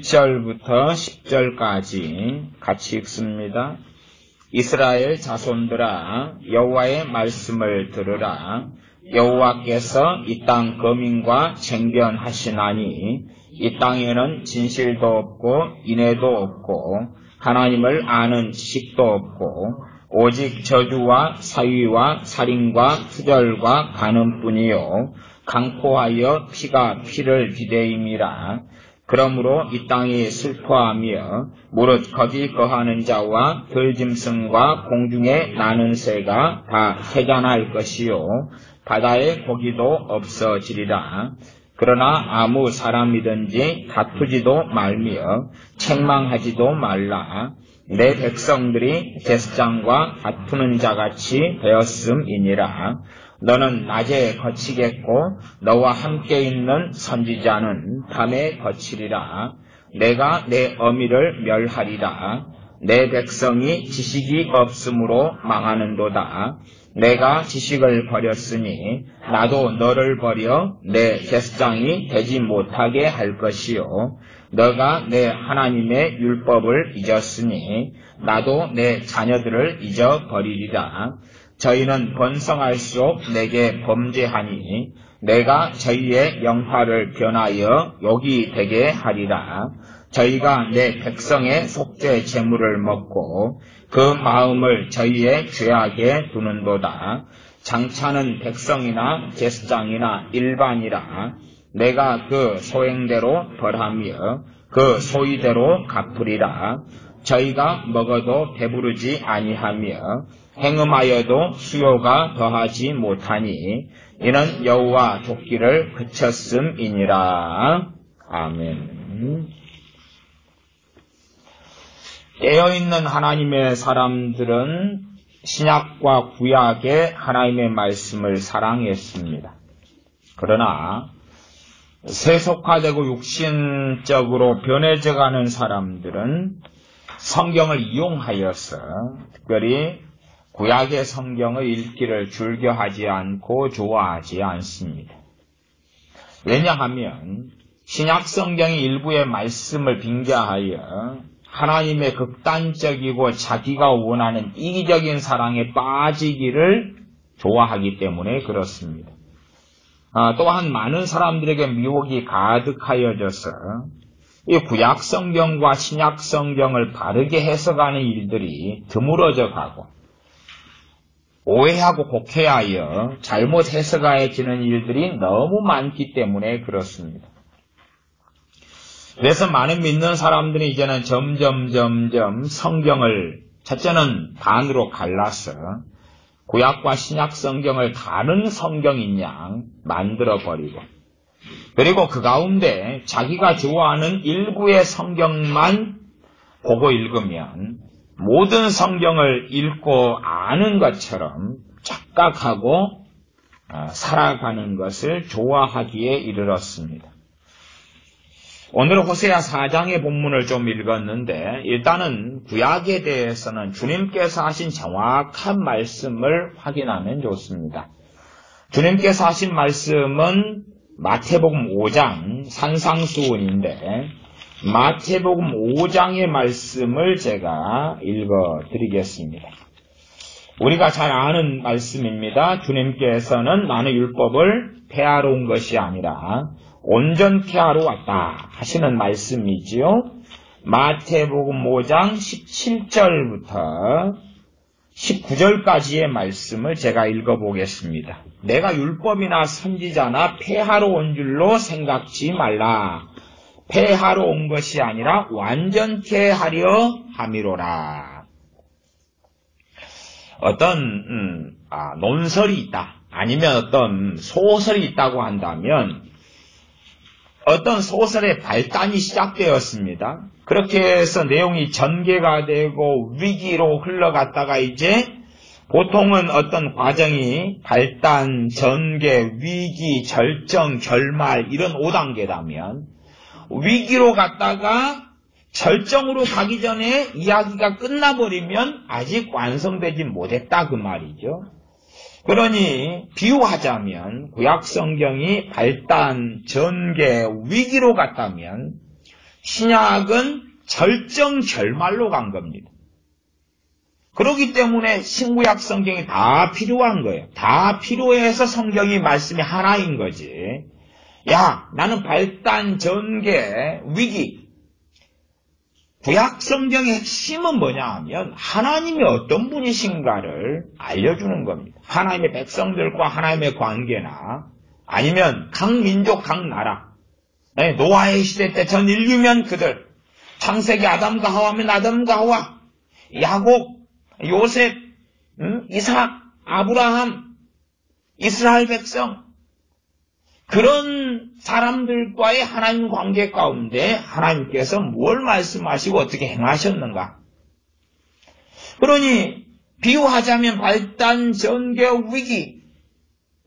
1절부터 10절까지 같이 읽습니다. 이스라엘 자손들아, 여호와의 말씀을 들으라. 여호와께서 이 땅 거민과 쟁변하시나니 이 땅에는 진실도 없고 인애도 없고 하나님을 아는 지식도 없고 오직 저주와 사위와 살인과 투절과 간음뿐이요 강포하여 피가 피를 비대임이라. 그러므로 이 땅이 슬퍼하며 무릇 거기 거하는 자와 들짐승과 공중에 나는 새가 다 해산할 것이요 바다의 고기도 없어지리라. 그러나 아무 사람이든지 다투지도 말며 책망하지도 말라. 내 백성들이 제사장과 다투는 자같이 되었음이니라. 너는 낮에 거치겠고 너와 함께 있는 선지자는 밤에 거치리라. 내가 내 어미를 멸하리라. 내 백성이 지식이 없으므로 망하는도다. 내가 지식을 버렸으니 나도 너를 버려 내 제사장이 되지 못하게 할 것이요 너가 내 하나님의 율법을 잊었으니 나도 내 자녀들을 잊어버리리라. 저희는 번성할수록 내게 범죄하니 내가 저희의 영화를 변하여 욕이 되게 하리라. 저희가 내 백성의 속죄 제물을 먹고 그 마음을 저희의 죄악에 두는도다. 장차는 백성이나 제사장이나 일반이라. 내가 그 소행대로 벌하며 그 소위대로 갚으리라. 저희가 먹어도 배부르지 아니하며 행음하여도 수요가 더하지 못하니 이는 여호와 돕기를 그쳤음이니라. 아멘. 깨어있는 하나님의 사람들은 신약과 구약의 하나님의 말씀을 사랑했습니다. 그러나 세속화되고 육신적으로 변해져가는 사람들은 성경을 이용하여서 특별히 구약의 성경을 읽기를 즐겨하지 않고 좋아하지 않습니다. 왜냐하면 신약 성경의 일부의 말씀을 빙자하여 하나님의 극단적이고 자기가 원하는 이기적인 사랑에 빠지기를 좋아하기 때문에 그렇습니다. 또한 많은 사람들에게 미혹이 가득하여져서 이 구약 성경과 신약 성경을 바르게 해석하는 일들이 드물어져 가고 오해하고 곡해하여 잘못 해석하여지는 일들이 너무 많기 때문에 그렇습니다. 그래서 많은 믿는 사람들이 이제는 점점 성경을 첫째는 반으로 갈라서 구약과 신약 성경을 다른 성경인 양 만들어버리고 그리고 그 가운데 자기가 좋아하는 일부의 성경만 보고 읽으면 모든 성경을 읽고 아는 것처럼 착각하고 살아가는 것을 좋아하기에 이르렀습니다. 오늘 호세아 4장의 본문을 좀 읽었는데 일단은 구약에 대해서는 주님께서 하신 정확한 말씀을 확인하면 좋습니다. 주님께서 하신 말씀은 마태복음 5장 산상수훈인데 마태복음 5장의 말씀을 제가 읽어드리겠습니다. 우리가 잘 아는 말씀입니다. 주님께서는 나는 율법을 폐하러 온 것이 아니라 온전케 하러 왔다 하시는 말씀이지요. 마태복음 5장 17절부터 19절까지의 말씀을 제가 읽어보겠습니다. 내가 율법이나 선지자나 폐하러 온 줄로 생각지 말라. 폐하러 온 것이 아니라 완전케 하려 함이로라. 어떤 논설이 있다. 아니면 어떤 소설이 있다고 한다면 어떤 소설의 발단이 시작되었습니다. 그렇게 해서 내용이 전개가 되고 위기로 흘러갔다가 이제 보통은 어떤 과정이 발단, 전개, 위기, 절정, 결말 이런 5단계라면 위기로 갔다가 절정으로 가기 전에 이야기가 끝나버리면 아직 완성되지 못했다 그 말이죠. 그러니 비유하자면 구약 성경이 발단, 전개, 위기로 갔다면 신약은 절정 결말로 간 겁니다. 그렇기 때문에 신구약 성경이 다 필요한 거예요. 다 필요해서 성경이 말씀이 하나인 거지. 야, 나는 발단, 전개, 위기. 구약 성경의 핵심은 뭐냐 하면 하나님이 어떤 분이신가를 알려주는 겁니다. 하나님의 백성들과 하나님의 관계나 아니면 각 민족, 각 나라. 노아의 시대 때 전 인류면 그들. 창세기 아담과 하와면 아담과 하와. 야곱, 요셉, 이삭, 아브라함, 이스라엘 백성. 그런 사람들과의 하나님 관계 가운데 하나님께서 뭘 말씀하시고 어떻게 행하셨는가. 그러니 비유하자면 발단, 전개, 위기,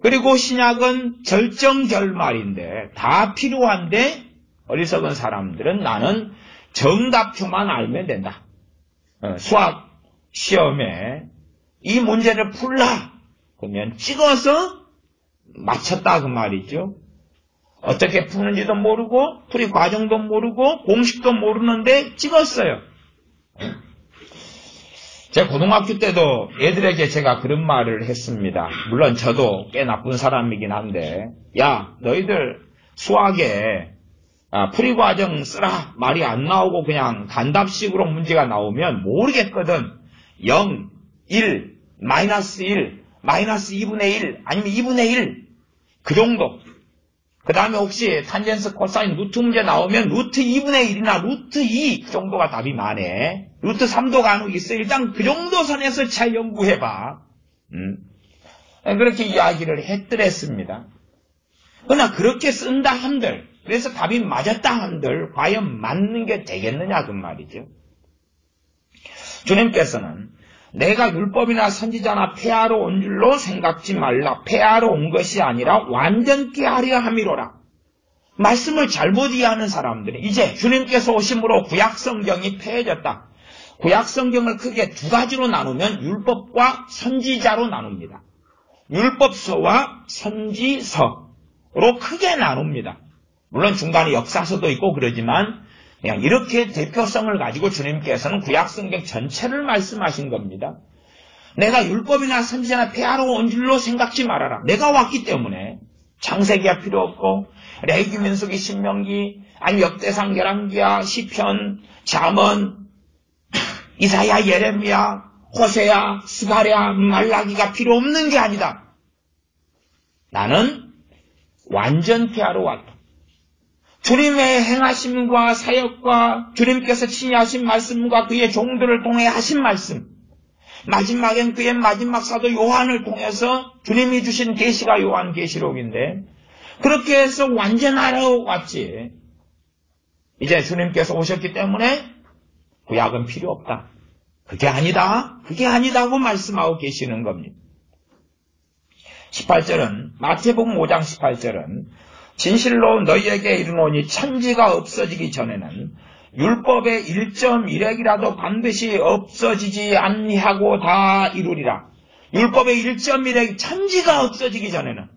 그리고 신약은 절정결말인데 다 필요한데 어리석은 사람들은 나는 정답표만 알면 된다. 수학 시험에 이 문제를 풀라 그러면 찍어서 맞췄다 그 말이죠. 어떻게 푸는지도 모르고 풀이 과정도 모르고 공식도 모르는데 찍었어요. 제가 고등학교 때도 애들에게 제가 그런 말을 했습니다. 물론 저도 꽤 나쁜 사람이긴 한데 야 너희들 수학에 풀이 과정 쓰라 말이 안 나오고 그냥 단답식으로 문제가 나오면 모르겠거든. 0, 1, 마이너스 1, 마이너스 2분의 1 아니면 2분의 1 그 정도. 그 다음에 혹시 탄젠스 코사인 루트 문제 나오면 루트 2분의 1이나 루트 2 그 정도가 답이 많네. 루트 3도 간혹 있어. 일단 그 정도 선에서 잘 연구해봐. 그렇게 이야기를 했더랬습니다. 그러나 그렇게 쓴다 한들 그래서 답이 맞았다 한들 과연 맞는 게 되겠느냐 그 말이죠. 주님께서는 내가 율법이나 선지자나 폐하러 온 줄로 생각지 말라. 폐하러 온 것이 아니라 완전케 하려 함이로라. 말씀을 잘못 이해하는 사람들이 이제 주님께서 오심으로 구약성경이 폐해졌다. 구약성경을 크게 두 가지로 나누면 율법과 선지자로 나눕니다. 율법서와 선지서로 크게 나눕니다. 물론 중간에 역사서도 있고 그러지만 그냥 이렇게 대표성을 가지고 주님께서는 구약성경 전체를 말씀하신 겁니다. 내가 율법이나 선지자나 폐하러 온 줄로 생각지 말아라. 내가 왔기 때문에 창세기가 필요 없고 레위기, 민수기, 신명기 아니면 역대상, 열왕기야, 시편, 잠언, 이사야, 예레미야, 호세야, 스가랴, 말라기가 필요 없는 게 아니다. 나는 완전 폐하러 왔다. 주님의 행하심과 사역과 주님께서 친히 하신 말씀과 그의 종들을 통해 하신 말씀, 마지막엔 그의 마지막 사도 요한을 통해서 주님이 주신 계시가 요한계시록인데 그렇게 해서 완전하러 왔지. 이제 주님께서 오셨기 때문에 구약은 필요 없다. 그게 아니다. 그게 아니다고 말씀하고 계시는 겁니다. 18절은 마태복음 5장 18절은 진실로 너희에게 이르노니 천지가 없어지기 전에는 율법의 1.1핵이라도 반드시 없어지지 아니하고 다 이루리라. 율법의 1.1핵 천지가 없어지기 전에는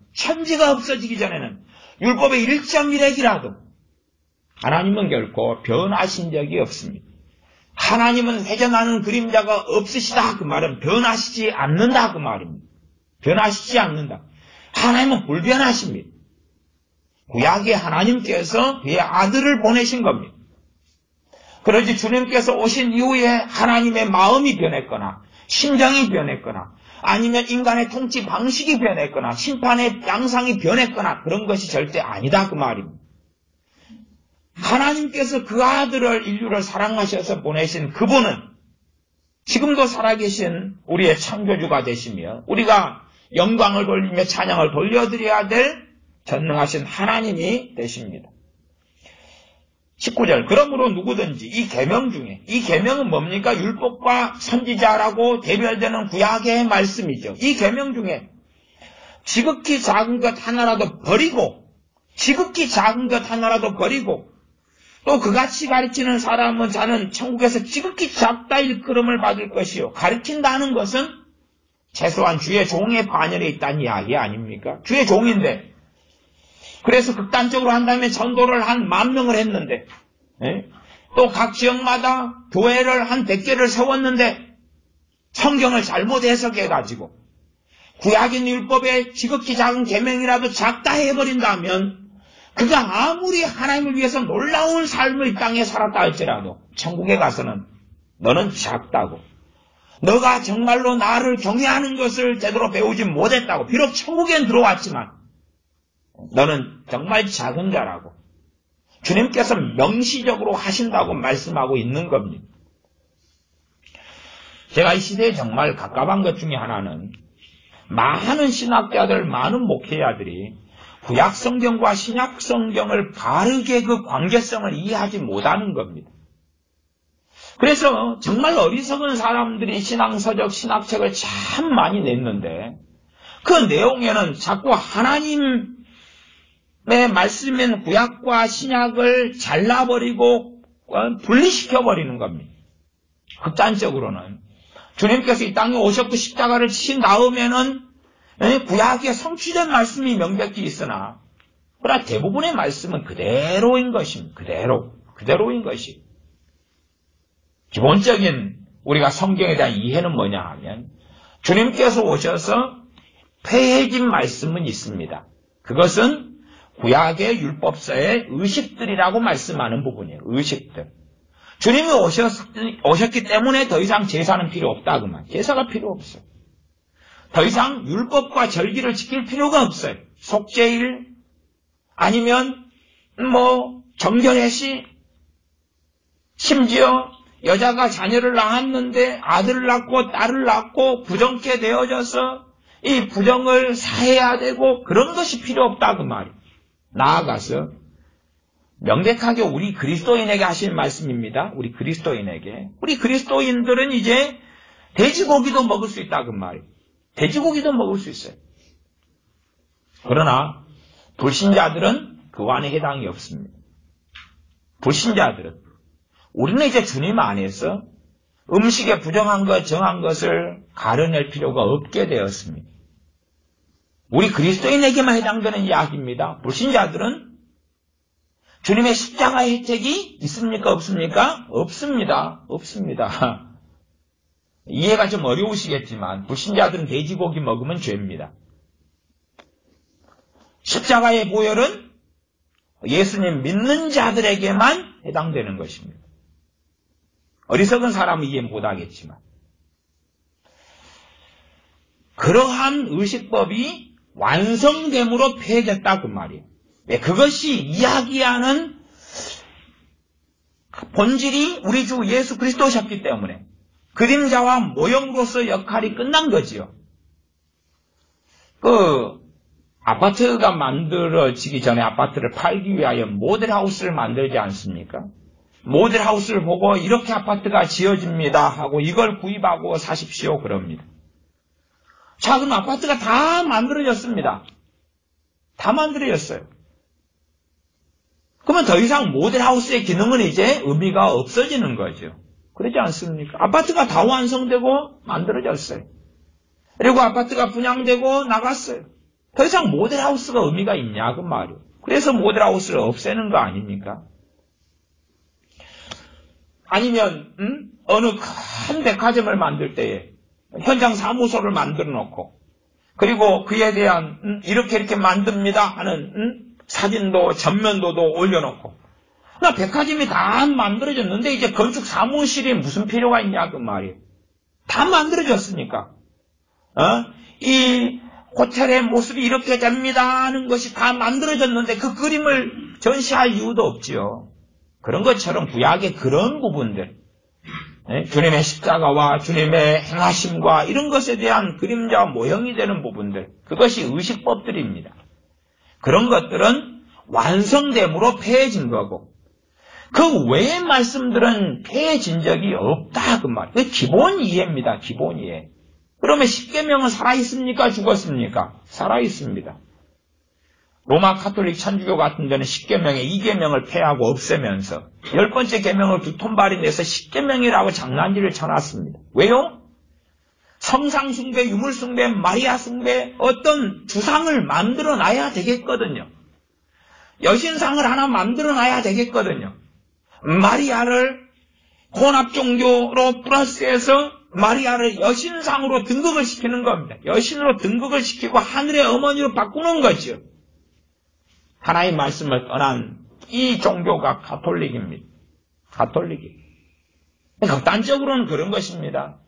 율법의 1.1핵이라도 하나님은 결코 변하신 적이 없습니다. 하나님은 회전하는 그림자가 없으시다 그 말은 변하시지 않는다 그 말입니다. 변하시지 않는다. 하나님은 불변하십니다. 구약의 하나님께서 그의 아들을 보내신 겁니다. 그러지 주님께서 오신 이후에 하나님의 마음이 변했거나 심정이 변했거나 아니면 인간의 통치 방식이 변했거나 심판의 양상이 변했거나 그런 것이 절대 아니다 그 말입니다. 하나님께서 그 아들을 인류를 사랑하셔서 보내신 그분은 지금도 살아계신 우리의 창조주가 되시며 우리가 영광을 돌리며 찬양을 돌려드려야 될 전능하신 하나님이 되십니다. 19절 그러므로 누구든지 이 계명 중에 이 계명은 뭡니까? 율법과 선지자라고 대별되는 구약의 말씀이죠. 이 계명 중에 지극히 작은 것 하나라도 버리고 또 그같이 가르치는 사람은 자는 천국에서 지극히 작다 일컬음을 받을 것이요. 가르친다는 것은 최소한 주의 종의 반열에 있다는 이야기 아닙니까? 주의 종인데 그래서 극단적으로 한다면 전도를 한 10,000명을 했는데 또 각 지역마다 교회를 한 100개를 세웠는데 성경을 잘못 해석해가지고 구약인 율법의 지극히 작은 계명이라도 작다 해버린다면 그가 아무리 하나님을 위해서 놀라운 삶을 이 땅에 살았다 할지라도 천국에 가서는 너는 작다고, 너가 정말로 나를 경외하는 것을 제대로 배우지 못했다고, 비록 천국엔 들어왔지만 너는 정말 작은 자라고 주님께서 명시적으로 하신다고 말씀하고 있는 겁니다. 제가 이 시대에 정말 갑갑한 것 중에 하나는 많은 신학자들, 많은 목회자들이 구약성경과 신약성경을 바르게 그 관계성을 이해하지 못하는 겁니다. 그래서 정말 어리석은 사람들이 신앙서적, 신학책을 참 많이 냈는데 그 내용에는 자꾸 하나님의 말씀인 구약과 신약을 잘라버리고 분리시켜버리는 겁니다. 극단적으로는 주님께서 이 땅에 오셨고 십자가를 치신 다음에는 구약에 성취된 말씀이 명백히 있으나 그러나 대부분의 말씀은 그대로인 것입니다. 그대로인 것이. 기본적인 우리가 성경에 대한 이해는 뭐냐 하면 주님께서 오셔서 폐해진 말씀은 있습니다. 그것은 구약의 율법서의 의식들이라고 말씀하는 부분이에요. 의식들. 주님이 오셨기 때문에 더 이상 제사는 필요 없다 그 말. 제사가 필요 없어요. 더 이상 율법과 절기를 지킬 필요가 없어요. 속죄일 아니면 정결의 시, 심지어 여자가 자녀를 낳았는데 아들을 낳고 딸을 낳고 부정케 되어져서 이 부정을 사해야 되고 그런 것이 필요 없다 그 말이에요. 나아가서 명백하게 우리 그리스도인에게 하신 말씀입니다. 우리 그리스도인들은 이제 돼지고기도 먹을 수 있다 그 말이에요. 돼지고기도 먹을 수 있어요. 그러나 불신자들은 그 안에 해당이 없습니다. 불신자들은 우리는 이제 주님 안에서 음식에 부정한 것, 정한 것을 가려낼 필요가 없게 되었습니다. 우리 그리스도인에게만 해당되는 이야기입니다. 불신자들은 주님의 십자가의 혜택이 있습니까? 없습니까? 없습니다. 이해가 좀 어려우시겠지만 불신자들은 돼지고기 먹으면 죄입니다. 십자가의 보혈은 예수님 믿는 자들에게만 해당되는 것입니다. 어리석은 사람은 이해 못하겠지만 그러한 의식법이 완성됨으로 폐해졌다 그 말이에요. 그것이 이야기하는 본질이 우리 주 예수 그리스도셨기 때문에 그림자와 모형으로서 역할이 끝난 거지요. 아파트가 만들어지기 전에 아파트를 팔기 위하여 모델하우스를 만들지 않습니까? 모델하우스를 보고 이렇게 아파트가 지어집니다 하고 이걸 구입하고 사십시오 그럽니다. 자, 그럼 아파트가 다 만들어졌습니다. 다 만들어졌어요. 그러면 더 이상 모델하우스의 기능은 이제 의미가 없어지는 거죠. 그러지 않습니까? 아파트가 다 완성되고 만들어졌어요. 그리고 아파트가 분양되고 나갔어요. 더 이상 모델하우스가 의미가 있냐 그 말이에요. 그래서 모델하우스를 없애는 거 아닙니까? 아니면 어느 큰 백화점을 만들 때에 현장 사무소를 만들어 놓고 그리고 그에 대한 이렇게 만듭니다 하는 사진도 전면도도 올려놓고 백화점이 다 만들어졌는데 이제 건축 사무실이 무슨 필요가 있냐 그 말이에요. 다 만들어졌으니까 이 호텔의 모습이 이렇게 됩니다 하는 것이 다 만들어졌는데 그 그림을 전시할 이유도 없지요. 그런 것처럼 구약의 그런 부분들, 주님의 십자가와 주님의 행하심과 이런 것에 대한 그림자와 모형이 되는 부분들, 그것이 의식법들입니다. 그런 것들은 완성됨으로 폐해진 거고 그 외의 말씀들은 폐해진 적이 없다 그 말. 그 기본 이해입니다. 기본 이해. 그러면 십계명은 살아있습니까? 죽었습니까? 살아있습니다. 로마 카톨릭 천주교 같은 데는 십계명의 2계명을 폐하고 없애면서 10번째 계명을 두 톤발이 내서 십계명이라고 장난질을 쳐놨습니다. 왜요? 성상숭배, 유물숭배, 마리아숭배 어떤 주상을 만들어놔야 되겠거든요. 여신상을 하나 만들어놔야 되겠거든요. 마리아를 혼합종교로 플러스해서 마리아를 여신상으로 등극을 시키는 겁니다. 여신으로 등극을 시키고 하늘의 어머니로 바꾸는 거죠. 하나님의 말씀을 떠난 이 종교가 가톨릭입니다. 가톨릭이. 극단적으로는 그런 것입니다.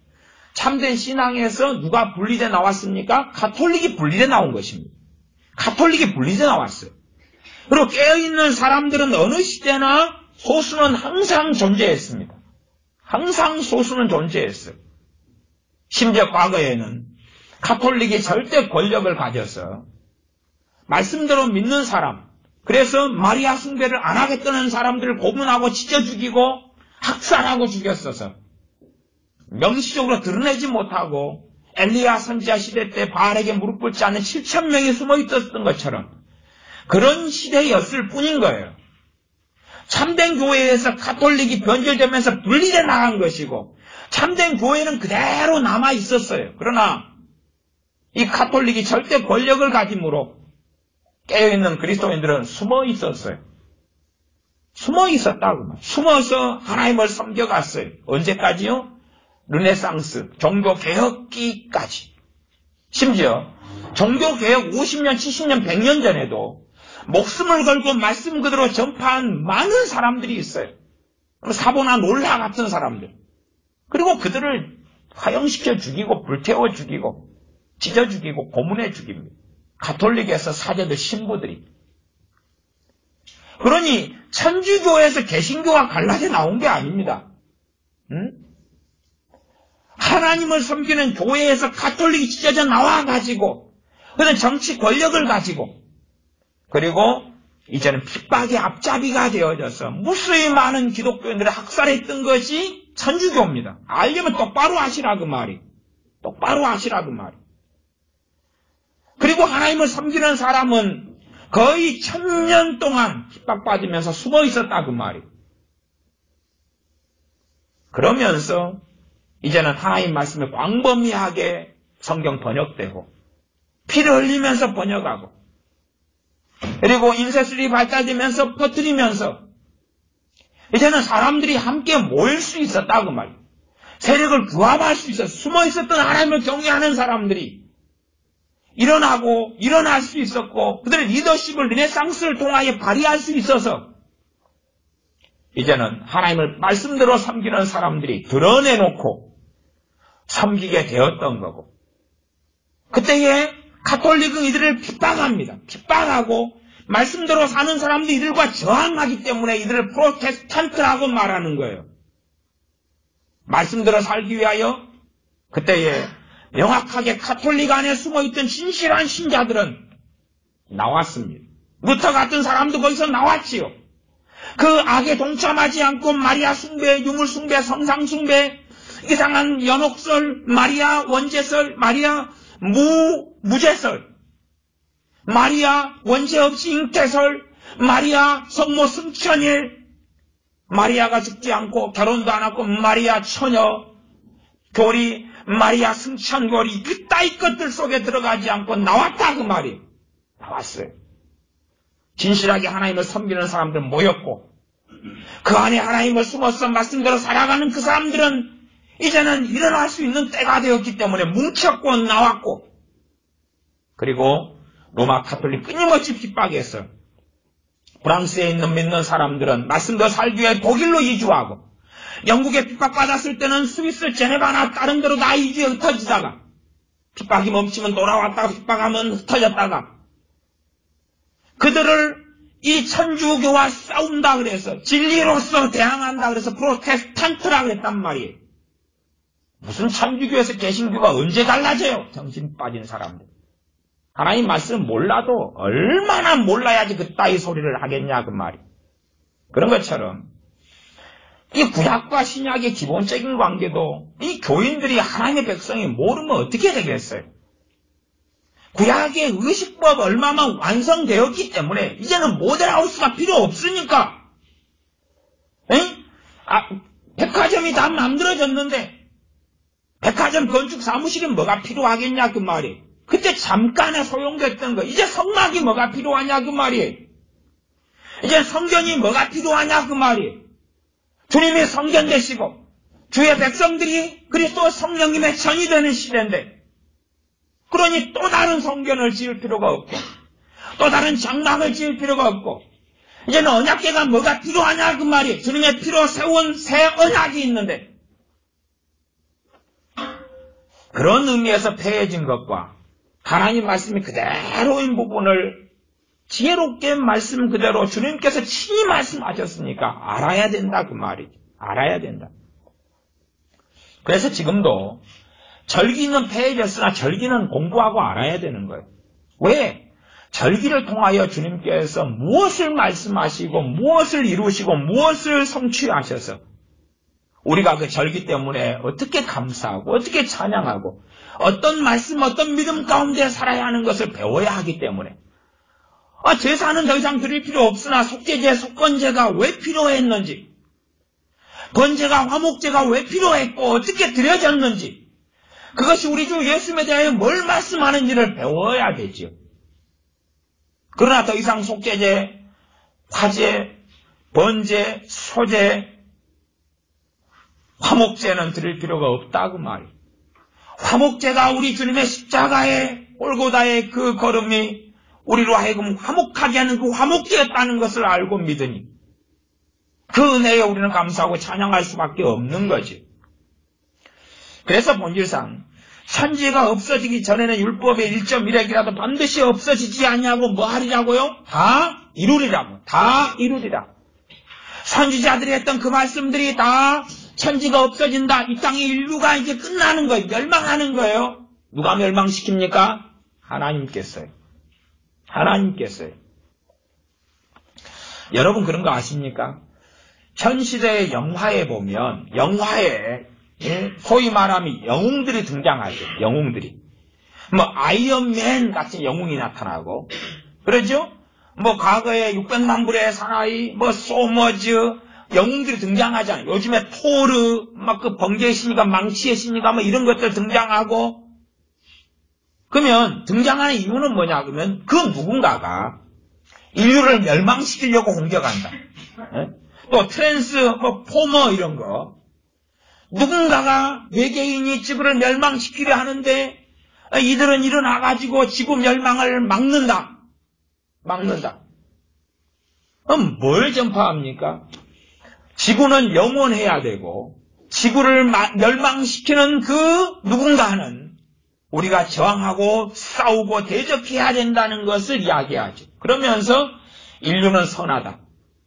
참된 신앙에서 누가 분리돼 나왔습니까? 가톨릭이 분리돼 나온 것입니다. 가톨릭이 분리돼 나왔어요. 그리고 깨어있는 사람들은 어느 시대나 소수는 항상 존재했습니다. 항상 소수는 존재했어요. 심지어 과거에는 가톨릭이 절대 권력을 가져서 말씀대로 믿는 사람, 그래서 마리아 숭배를 안 하겠다는 사람들을 고문하고 찢어 죽이고 학살하고 죽였어서 명시적으로 드러내지 못하고 엘리야 선지자 시대 때 바알에게 무릎 꿇지 않은 7,000명이 숨어 있었던 것처럼 그런 시대였을 뿐인 거예요. 참된 교회에서 가톨릭이 변절되면서 분리돼 나간 것이고 참된 교회는 그대로 남아 있었어요. 그러나 이 가톨릭이 절대 권력을 가짐으로 깨어있는 그리스도인들은 숨어 있었어요. 숨어 있었다고. 숨어서 하나님을 섬겨갔어요. 언제까지요? 르네상스, 종교개혁기까지. 심지어 종교개혁 50년, 70년, 100년 전에도 목숨을 걸고 말씀 그대로 전파한 많은 사람들이 있어요. 사보나 놀라 같은 사람들. 그리고 그들을 화형시켜 죽이고 불태워 죽이고 찢어 죽이고 고문해 죽입니다. 가톨릭에서 사제들 신부들이. 그러니 천주교에서 개신교가 갈라져 나온 게 아닙니다. 하나님을 섬기는 교회에서 가톨릭이 찢어져 나와가지고 그는 정치 권력을 가지고 그리고 이제는 핍박의 앞잡이가 되어져서 무수히 많은 기독교인들을 학살했던 것이 천주교입니다. 알려면 똑바로 하시라 그 말이. 똑바로 하시라 그 말이. 그리고 하나님을 섬기는 사람은 거의 1000년 동안 핍박받으면서 숨어 있었다 그 말이. 그러면서 이제는 하나님 말씀이 광범위하게 성경 번역되고 피를 흘리면서 번역하고 그리고 인쇄술이 발달되면서 퍼뜨리면서 이제는 사람들이 함께 모일 수 있었다 그 말이에요. 세력을 규합할 수 있었어. 숨어 있었던 하나님을 경외하는 사람들이 일어나고 일어날 수 있었고 그들의 리더십을 르네상스를 통하여 발휘할 수 있어서 이제는 하나님을 말씀대로 섬기는 사람들이 드러내놓고 섬기게 되었던 거고 그때에 가톨릭은 이들을 핍박합니다. 핍박하고 말씀대로 사는 사람들이 이들과 저항하기 때문에 이들을 프로테스탄트라고 말하는 거예요. 말씀대로 살기 위하여 그때에 명확하게 가톨릭 안에 숨어있던 진실한 신자들은 나왔습니다. 루터 같은 사람도 거기서 나왔지요. 그 악에 동참하지 않고 마리아 숭배, 유물 숭배, 성상 숭배, 이상한 연옥설, 마리아 원죄설, 마리아 무죄설, 마리아 원죄 없이 잉태설, 마리아 성모 승천일, 마리아가 죽지 않고 결혼도 안 하고 마리아 처녀, 교리, 마리아 승천거리, 이따위 것들 속에 들어가지 않고 나왔다 그 말이. 나왔어요. 진실하게 하나님을 섬기는 사람들 모였고 그 안에 하나님을 숨어서 말씀대로 살아가는 그 사람들은 이제는 일어날 수 있는 때가 되었기 때문에 뭉쳤고 나왔고 그리고 로마 가톨릭 끊임없이 핍박했어. 프랑스에 있는 믿는 사람들은 말씀대로 살기 위해 독일로 이주하고 영국에 핍박받았을 때는 스위스 제네바나 다른 데로 다 이주해 흩어지다가 핍박이 멈추면 돌아왔다가 핍박하면 흩어졌다가 그들을 이 천주교와 싸운다 그래서 진리로서 대항한다 그래서 프로테스탄트라 그랬단 말이에요. 무슨 천주교에서 개신교가 언제 달라져요? 정신 빠진 사람들. 하나님 말씀 몰라도 얼마나 몰라야지 그따위 소리를 하겠냐 그 말이. 그런 것처럼 이 구약과 신약의 기본적인 관계도 이 교인들이 하나님의 백성이 모르면 어떻게 되겠어요? 구약의 의식법 얼마만 완성되었기 때문에 이제는 모델하우스가 필요 없으니까 백화점이 다 만들어졌는데 백화점 건축 사무실이 뭐가 필요하겠냐 그 말이에요. 그때 잠깐에 소용됐던 거 이제 성막이 뭐가 필요하냐 그 말이에요. 이제 성전이 뭐가 필요하냐 그 말이에요. 주님이 성전 되시고 주의 백성들이 그리스도 성령님의 전이 되는 시대인데, 그러니 또 다른 성전을 지을 필요가 없고 또 다른 장막을 지을 필요가 없고, 이제는 언약궤가 뭐가 필요하냐 그 말이, 주님의 피로 세운 새 언약이 있는데, 그런 의미에서 폐해진 것과 하나님 말씀이 그대로인 부분을 지혜롭게 말씀 그대로 주님께서 친히 말씀하셨으니까 알아야 된다 그 말이죠. 알아야 된다. 그래서 지금도 절기는 폐해졌으나 절기는 공부하고 알아야 되는 거예요. 왜? 절기를 통하여 주님께서 무엇을 말씀하시고 무엇을 이루시고 무엇을 성취하셔서 우리가 그 절기 때문에 어떻게 감사하고 어떻게 찬양하고 어떤 말씀 어떤 믿음 가운데 살아야 하는 것을 배워야 하기 때문에, 제사는 더 이상 드릴 필요 없으나 속죄제, 속건제가 왜 필요했는지, 번제가, 화목제가 왜 필요했고 어떻게 드려졌는지, 그것이 우리 주 예수님에 대하여 뭘 말씀하는지를 배워야 되지요. 그러나 더 이상 속죄제, 화제, 번제, 소제, 화목제는 드릴 필요가 없다고 말이에요. 화목제가 우리 주님의 십자가의 골고다의 그 걸음이 우리로 하여금 화목하게 하는 그 화목제였다는 것을 알고 믿으니 그 은혜에 우리는 감사하고 찬양할 수밖에 없는 거지. 그래서 본질상 천지가 없어지기 전에는 율법의 1.1핵이라도 반드시 없어지지 않냐고 뭐 하리라고요? 다 이루리라고. 다 이루리라. 선지자들이 했던 그 말씀들이 다 천지가 없어진다. 이 땅의 인류가 이제 끝나는 거예요. 멸망하는 거예요. 누가 멸망시킵니까? 하나님께서요. 하나님께서요. 여러분 그런 거 아십니까? 전 시대의 영화에 보면 영화에 소위 말하면 영웅들이 등장하죠. 영웅들이. 뭐 아이언맨 같은 영웅이 나타나고 그러죠? 뭐 과거에 600만 불의 사나이, 뭐 소머즈 영웅들이 등장하잖아요. 요즘에 토르, 막 그 번개의 신이가 망치의 신이가 뭐 이런 것들 등장하고, 그러면 등장하는 이유는 뭐냐 그러면 그 누군가가 인류를 멸망시키려고 공격한다. 또 트랜스포머 이런 거, 누군가가 외계인이 지구를 멸망시키려 하는데 이들은 일어나가지고 지구 멸망을 막는다. 그럼 뭘 전파합니까? 지구는 영원해야 되고 지구를 멸망시키는 그 누군가는 우리가 저항하고 싸우고 대적해야 된다는 것을 이야기하죠. 그러면서 인류는 선하다.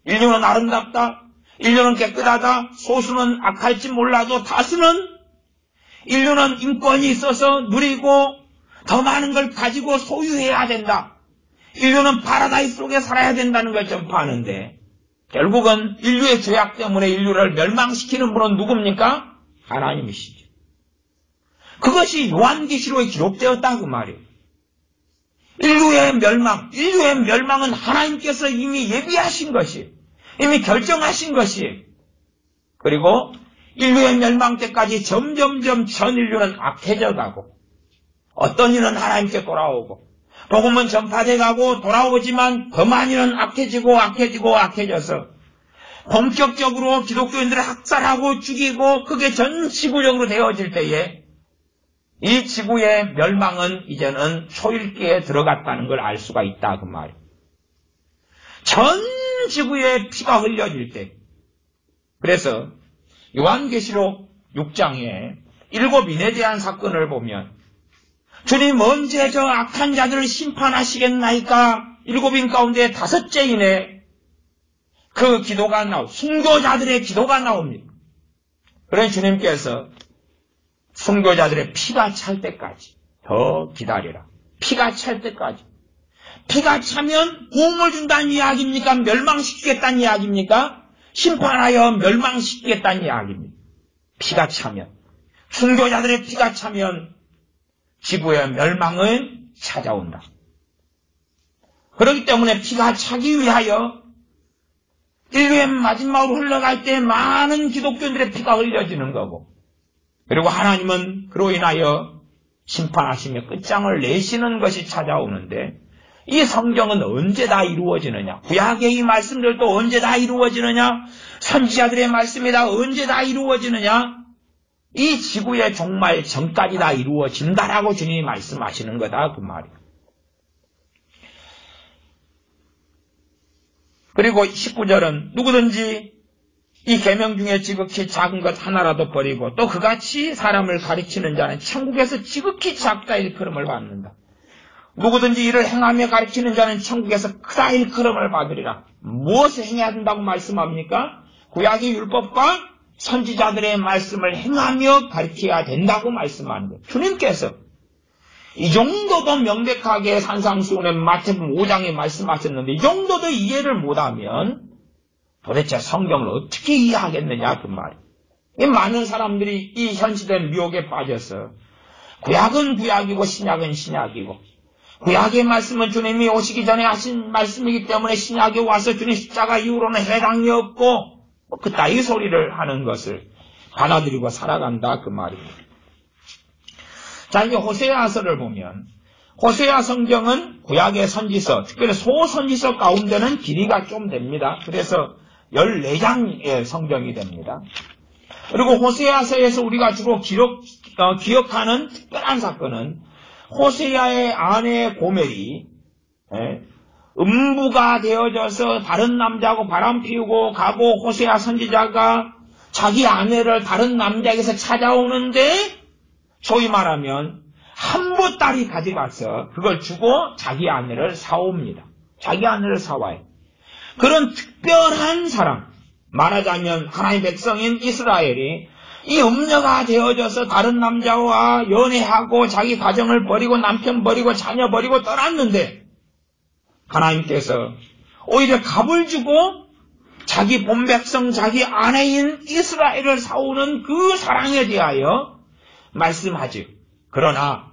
인류는 아름답다. 인류는 깨끗하다. 소수는 악할지 몰라도 다수는, 인류는 인권이 있어서 누리고 더 많은 걸 가지고 소유해야 된다. 인류는 파라다이스 속에 살아야 된다는 걸 전파하는데, 결국은 인류의 죄악 때문에 인류를 멸망시키는 분은 누굽니까? 하나님이시죠. 그것이 요한계시록에 기록되었다 그 말이에요. 인류의 멸망은 하나님께서 이미 예비하신 것이, 이미 결정하신 것이, 그리고 인류의 멸망 때까지 점점점 전 인류는 악해져 가고, 어떤 이는 하나님께 돌아오고, 복음은 전파돼 가고 돌아오지만 더 많이는 악해져서 본격적으로 기독교인들을 학살하고 죽이고 그게 전 지구적으로 되어질 때에 이 지구의 멸망은 이제는 초일기에 들어갔다는 걸 알 수가 있다 그 말이에요. 전 지구에 피가 흘려질 때. 그래서 요한계시록 6장에 7인에 대한 사건을 보면 주님 언제 저 악한 자들을 심판하시겠나이까? 7인 가운데 5째인의 그 기도가 순교자들의 기도가 나옵니다. 그러니 주님께서 순교자들의 피가 찰 때까지 더 기다리라. 피가 찰 때까지. 피가 차면 보응을 준다는 이야기입니까? 멸망시키겠다는 이야기입니까? 심판하여 멸망시키겠다는 이야기입니다. 피가 차면. 순교자들의 피가 차면 지구의 멸망은 찾아온다. 그렇기 때문에 피가 차기 위하여 인류의 마지막으로 흘러갈 때 많은 기독교인들의 피가 흘려지는 거고, 그리고 하나님은 그로 인하여 심판하시며 끝장을 내시는 것이 찾아오는데, 이 성경은 언제 다 이루어지느냐? 구약의 이 말씀들도 언제 다 이루어지느냐? 선지자들의 말씀이 다 언제 다 이루어지느냐? 이 지구의 종말 전까지 다 이루어진다라고 주님이 말씀하시는 거다, 그 말이에요. 그리고 19절은 누구든지 이 계명 중에 지극히 작은 것 하나라도 버리고 또 그같이 사람을 가르치는 자는 천국에서 지극히 작다 일컬음을 받는다. 누구든지 이를 행하며 가르치는 자는 천국에서 크다 일컬음을 받으리라. 무엇을 행해야 된다고 말씀합니까? 구약의 율법과 선지자들의 말씀을 행하며 가르쳐야 된다고 말씀하는 거예요. 주님께서 이 정도도 명백하게 산상수훈의 마태복음 5장에 말씀하셨는데 이 정도도 이해를 못하면 도대체 성경을 어떻게 이해하겠느냐 그 말이에요. 많은 사람들이 이 현시된 유혹에 빠져서 구약은 구약이고 신약은 신약이고 구약의 말씀은 주님이 오시기 전에 하신 말씀이기 때문에 신약에 와서 주님 십자가 이후로는 해당이 없고 그따위 소리를 하는 것을 받아들이고 살아간다 그 말입니다. 자, 이제 호세아서를 보면 호세아 성경은 구약의 선지서, 특별히 소선지서 가운데는 길이가 좀 됩니다. 그래서 14장의 성경이 됩니다. 그리고 호세아서에서 우리가 주로 기억하는 특별한 사건은 호세아의 아내 고멜이 음부가 되어져서 다른 남자하고 바람 피우고 가고 호세아 선지자가 자기 아내를 다른 남자에게서 찾아오는데 소위 말하면 한부 딸이 가져가서 그걸 주고 자기 아내를 사옵니다. 자기 아내를 사와요. 그런 특별한 사람, 말하자면 하나님의 백성인 이스라엘이 이 음녀가 되어져서 다른 남자와 연애하고 자기 가정을 버리고 남편 버리고 자녀 버리고 떠났는데 하나님께서 오히려 값을 주고 자기 본백성 자기 아내인 이스라엘을 사오는 그 사랑에 대하여 말씀하지. 그러나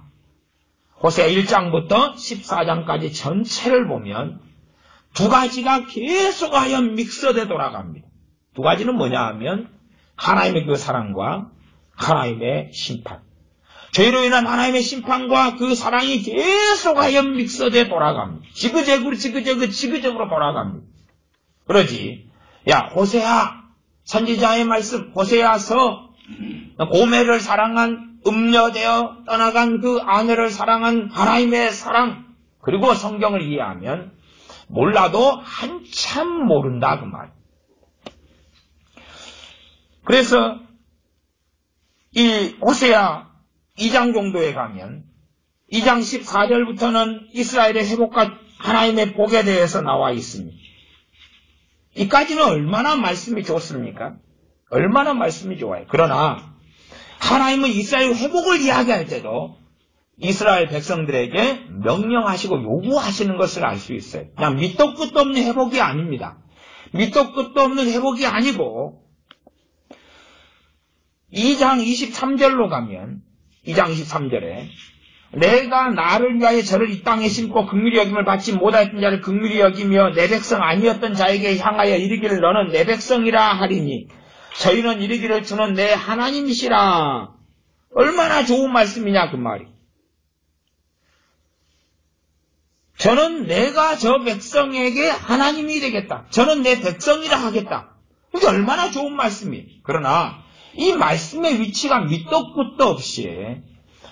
호세아 1장부터 14장까지 전체를 보면 두 가지가 계속하여 믹서돼 돌아갑니다. 두 가지는 뭐냐 하면 하나님의 그 사랑과 하나님의 심판. 죄로 인한 하나님의 심판과 그 사랑이 계속하여 믹서돼 돌아갑니다. 지그재그로 돌아갑니다. 그러지. 야, 호세아 선지자의 말씀, 호세아서 고멜을 사랑한 음녀되어 떠나간 그 아내를 사랑한 하나님의 사랑, 그리고 성경을 이해하면 몰라도 한참 모른다 그 말. 그래서 이 호세아 2장 정도에 가면 2장 14절부터는 이스라엘의 회복과 하나님의 복에 대해서 나와 있습니다. 이까지는 얼마나 말씀이 좋습니까? 얼마나 말씀이 좋아요. 그러나 하나님은 이스라엘 회복을 이야기할 때도 이스라엘 백성들에게 명령하시고 요구하시는 것을 알 수 있어요. 그냥 밑도 끝도 없는 회복이 아닙니다. 밑도 끝도 없는 회복이 아니고 2장 23절로 가면 2장 23절에 내가 나를 위하여 저를 이 땅에 심고 긍휼히 여김을 받지 못하였던 자를 긍휼히 여기며 내 백성 아니었던 자에게 향하여 이르기를 너는 내 백성이라 하리니 저희는 이르기를 주는 내 하나님이시라. 얼마나 좋은 말씀이냐 그 말이. 저는 내가 저 백성에게 하나님이 되겠다. 저는 내 백성이라 하겠다. 이게 얼마나 좋은 말씀이에요. 그러나 이 말씀의 위치가 밑도 끝도 없이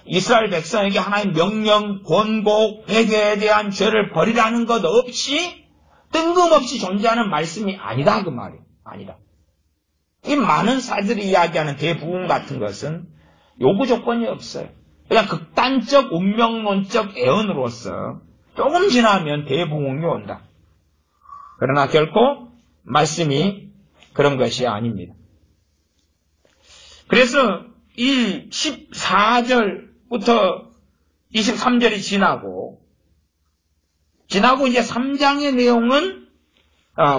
이스라엘 백성에게 하나님 명령, 권고, 회개에 대한 죄를 버리라는 것 없이 뜬금없이 존재하는 말씀이 아니다 그 말이에요. 아니다. 이 많은 사람들이 이야기하는 대부흥 같은 것은 요구 조건이 없어요. 그냥 극단적 운명론적 애언으로서 조금 지나면 대부흥이 온다. 그러나 결코 말씀이 그런 것이 아닙니다. 그래서 이 14절부터 23절이 지나고 이제 3장의 내용은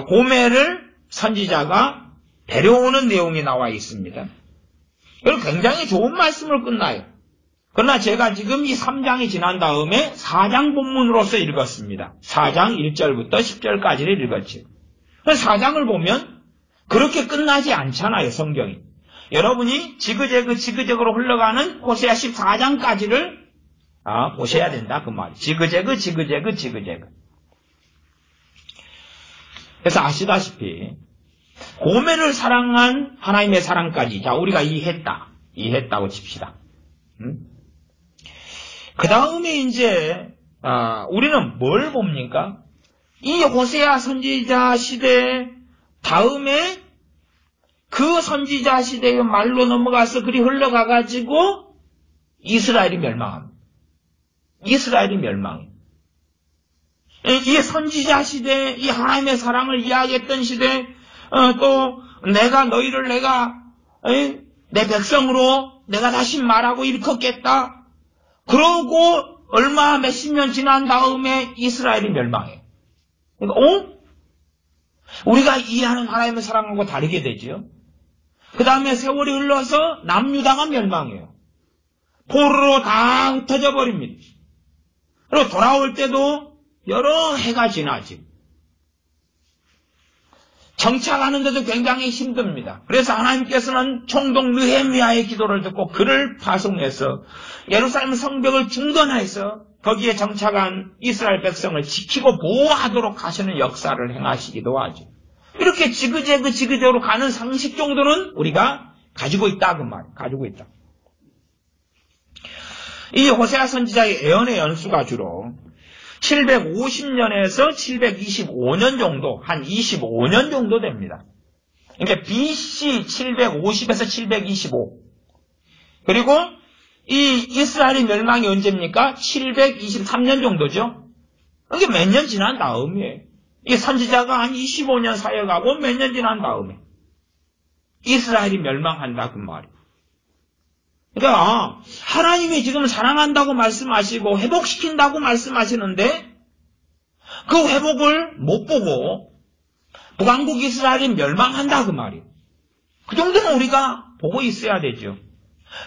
고멜을 선지자가 데려오는 내용이 나와 있습니다. 그리고 굉장히 좋은 말씀을 끝나요. 그러나 제가 지금 이 3장이 지난 다음에 4장 본문으로서 읽었습니다. 4장 1절부터 10절까지를 읽었죠. 4장을 보면 그렇게 끝나지 않잖아요, 성경이. 여러분이 지그재그로 흘러가는 호세아 14장까지를 보셔야 된다 그 말. 지그재그. 그래서 아시다시피 고멜을 사랑한 하나님의 사랑까지 우리가 이해했다고 칩시다. 그 다음에 이제 우리는 뭘 봅니까? 이 호세아 선지자 시대 다음에 그 선지자 시대의 말로 넘어가서 그리 흘러가가지고 이스라엘이 멸망합니다. 이스라엘이 멸망해. 이 선지자 시대, 이 하나님의 사랑을 이야기했던 시대, 또 내가 너희를 내 백성으로 내가 다시 말하고 일컫겠다. 그러고 얼마 몇십 년 지난 다음에 이스라엘이 멸망해. 그러니까 우리가 이해하는 하나님의 사랑하고 다르게 되죠. 그 다음에 세월이 흘러서 남유다가 멸망해요. 포로로 다 흩어져 버립니다. 그리고 돌아올 때도 여러 해가 지나지. 정착하는데도 굉장히 힘듭니다. 그래서 하나님께서는 총독 느헤미야의 기도를 듣고 그를 파송해서 예루살렘 성벽을 중건해서 거기에 정착한 이스라엘 백성을 지키고 보호하도록 하시는 역사를 행하시기도 하죠. 이렇게 지그재그로 가는 상식 정도는 우리가 가지고 있다 그 말. 가지고 있다. 이 호세아 선지자의 예언의 연수가 주로 750년에서 725년 정도, 한 25년 정도 됩니다. 그러니까 BC 750에서 725. 그리고 이 이스라엘의 멸망이 언제입니까? 723년 정도죠. 이게 몇 년 지난 다음이에요. 이 선지자가 한 25년 사역하고 몇 년 지난 다음에 이스라엘이 멸망한다 그 말이에요. 그러니까 하나님이 지금 사랑한다고 말씀하시고 회복시킨다고 말씀하시는데 그 회복을 못 보고 북왕국 이스라엘이 멸망한다 그 말이에요. 그 정도는 우리가 보고 있어야 되죠.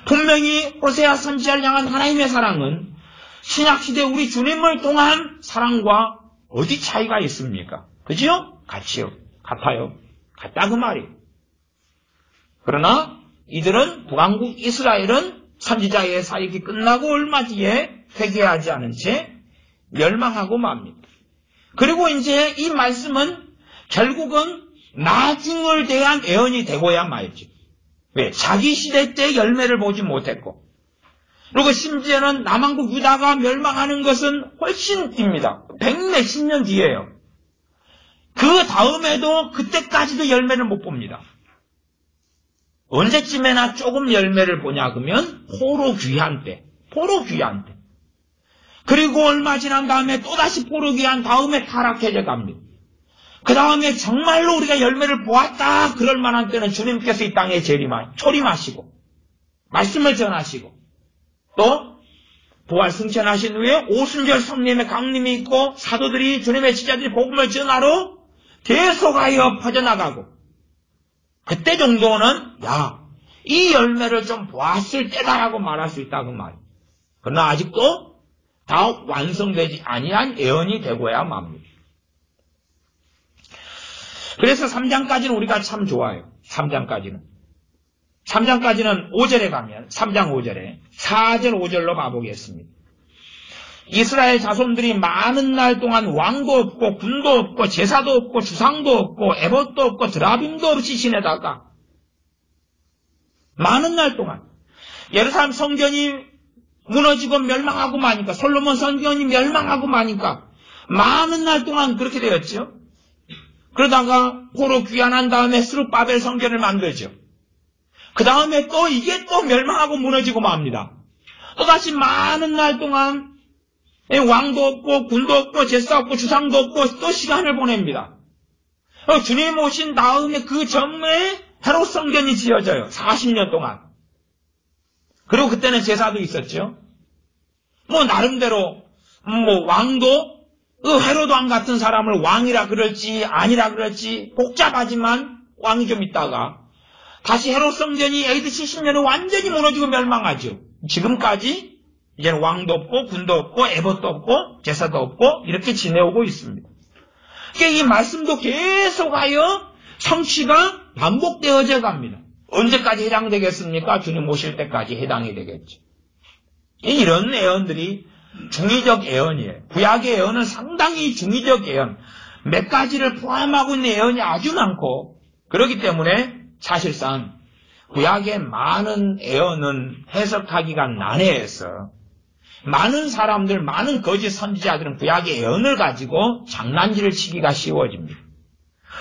분명히 호세아 선지자를 향한 하나님의 사랑은 신약시대 우리 주님을 통한 사랑과 어디 차이가 있습니까? 그죠? 같아요. 같다 그 말이에요. 그러나 이들은 북왕국 이스라엘은 선지자의 사역이 끝나고 얼마 뒤에 회개하지 않은 채 멸망하고 맙니다. 그리고 이제 이 말씀은 결국은 나중을 대한 예언이 되고야 말죠. 왜? 자기 시대 때 열매를 보지 못했고, 그리고 심지어는 남왕국 유다가 멸망하는 것은 훨씬 뒤입니다. 100몇십 년 뒤에요. 그 다음에도 그때까지도 열매를 못 봅니다. 언제쯤에나 조금 열매를 보냐 그러면 포로 귀환 때. 그리고 얼마 지난 다음에 또다시 포로 귀환 다음에 타락해져 갑니다. 그 다음에 정말로 우리가 열매를 보았다 그럴 만한 때는 주님께서 이 땅에 초림하시고 말씀을 전하시고 또 부활 승천하신 후에 오순절 성님의 강림이 있고 사도들이 주님의 제자들이 복음을 전하러 계속하여 퍼져나가고 그때 정도는 이 열매를 좀 보았을 때다라고 말할 수 있다 그 말이에요. 그러나 아직도 다 완성되지 아니한 예언이 되고야 맙니다. 그래서 3장까지는 우리가 참 좋아요. 3장까지는 5절에 가면 3장 5절에 4절 5절로 가보겠습니다. 이스라엘 자손들이 많은 날 동안 왕도 없고 군도 없고 제사도 없고 주상도 없고 에봇도 없고 드라빔도 없이 지내다가 많은 날 동안 예루살렘 성전이 무너지고 멸망하고 마니까 솔로몬 성전이 멸망하고 마니까 많은 날 동안 그렇게 되었죠. 그러다가 포로 귀환한 다음에 스룹바벨 성전을 만들죠. 그 다음에 또 이게 또 멸망하고 무너지고 맙니다. 또다시 많은 날 동안 왕도 없고 군도 없고 제사 없고 주상도 없고 또 시간을 보냅니다. 주님 오신 다음에 그 전에 헤롯 성전이 지어져요. 40년 동안. 그리고 그때는 제사도 있었죠. 나름대로 왕도 헤롯 왕 같은 사람을 왕이라 그럴지 아니라 그럴지 복잡하지만 왕이 좀 있다가 다시 헤롯 성전이 AD 70년에 완전히 무너지고 멸망하죠. 지금까지 이제는 왕도 없고 군도 없고 에봇도 없고 제사도 없고 이렇게 지내오고 있습니다. 그러니까 이 말씀도 계속하여 성취가 반복되어져 갑니다. 언제까지 해당되겠습니까? 주님 오실 때까지 해당이 되겠죠. 이런 예언들이 중의적 예언이에요. 구약의 예언은 상당히 중의적 예언, 몇 가지를 포함하고 있는 예언이 아주 많고, 그렇기 때문에 사실상 구약의 많은 예언은 해석하기가 난해해서 많은 사람들, 많은 거짓 선지자들은 구약의 예언을 가지고 장난질을 치기가 쉬워집니다.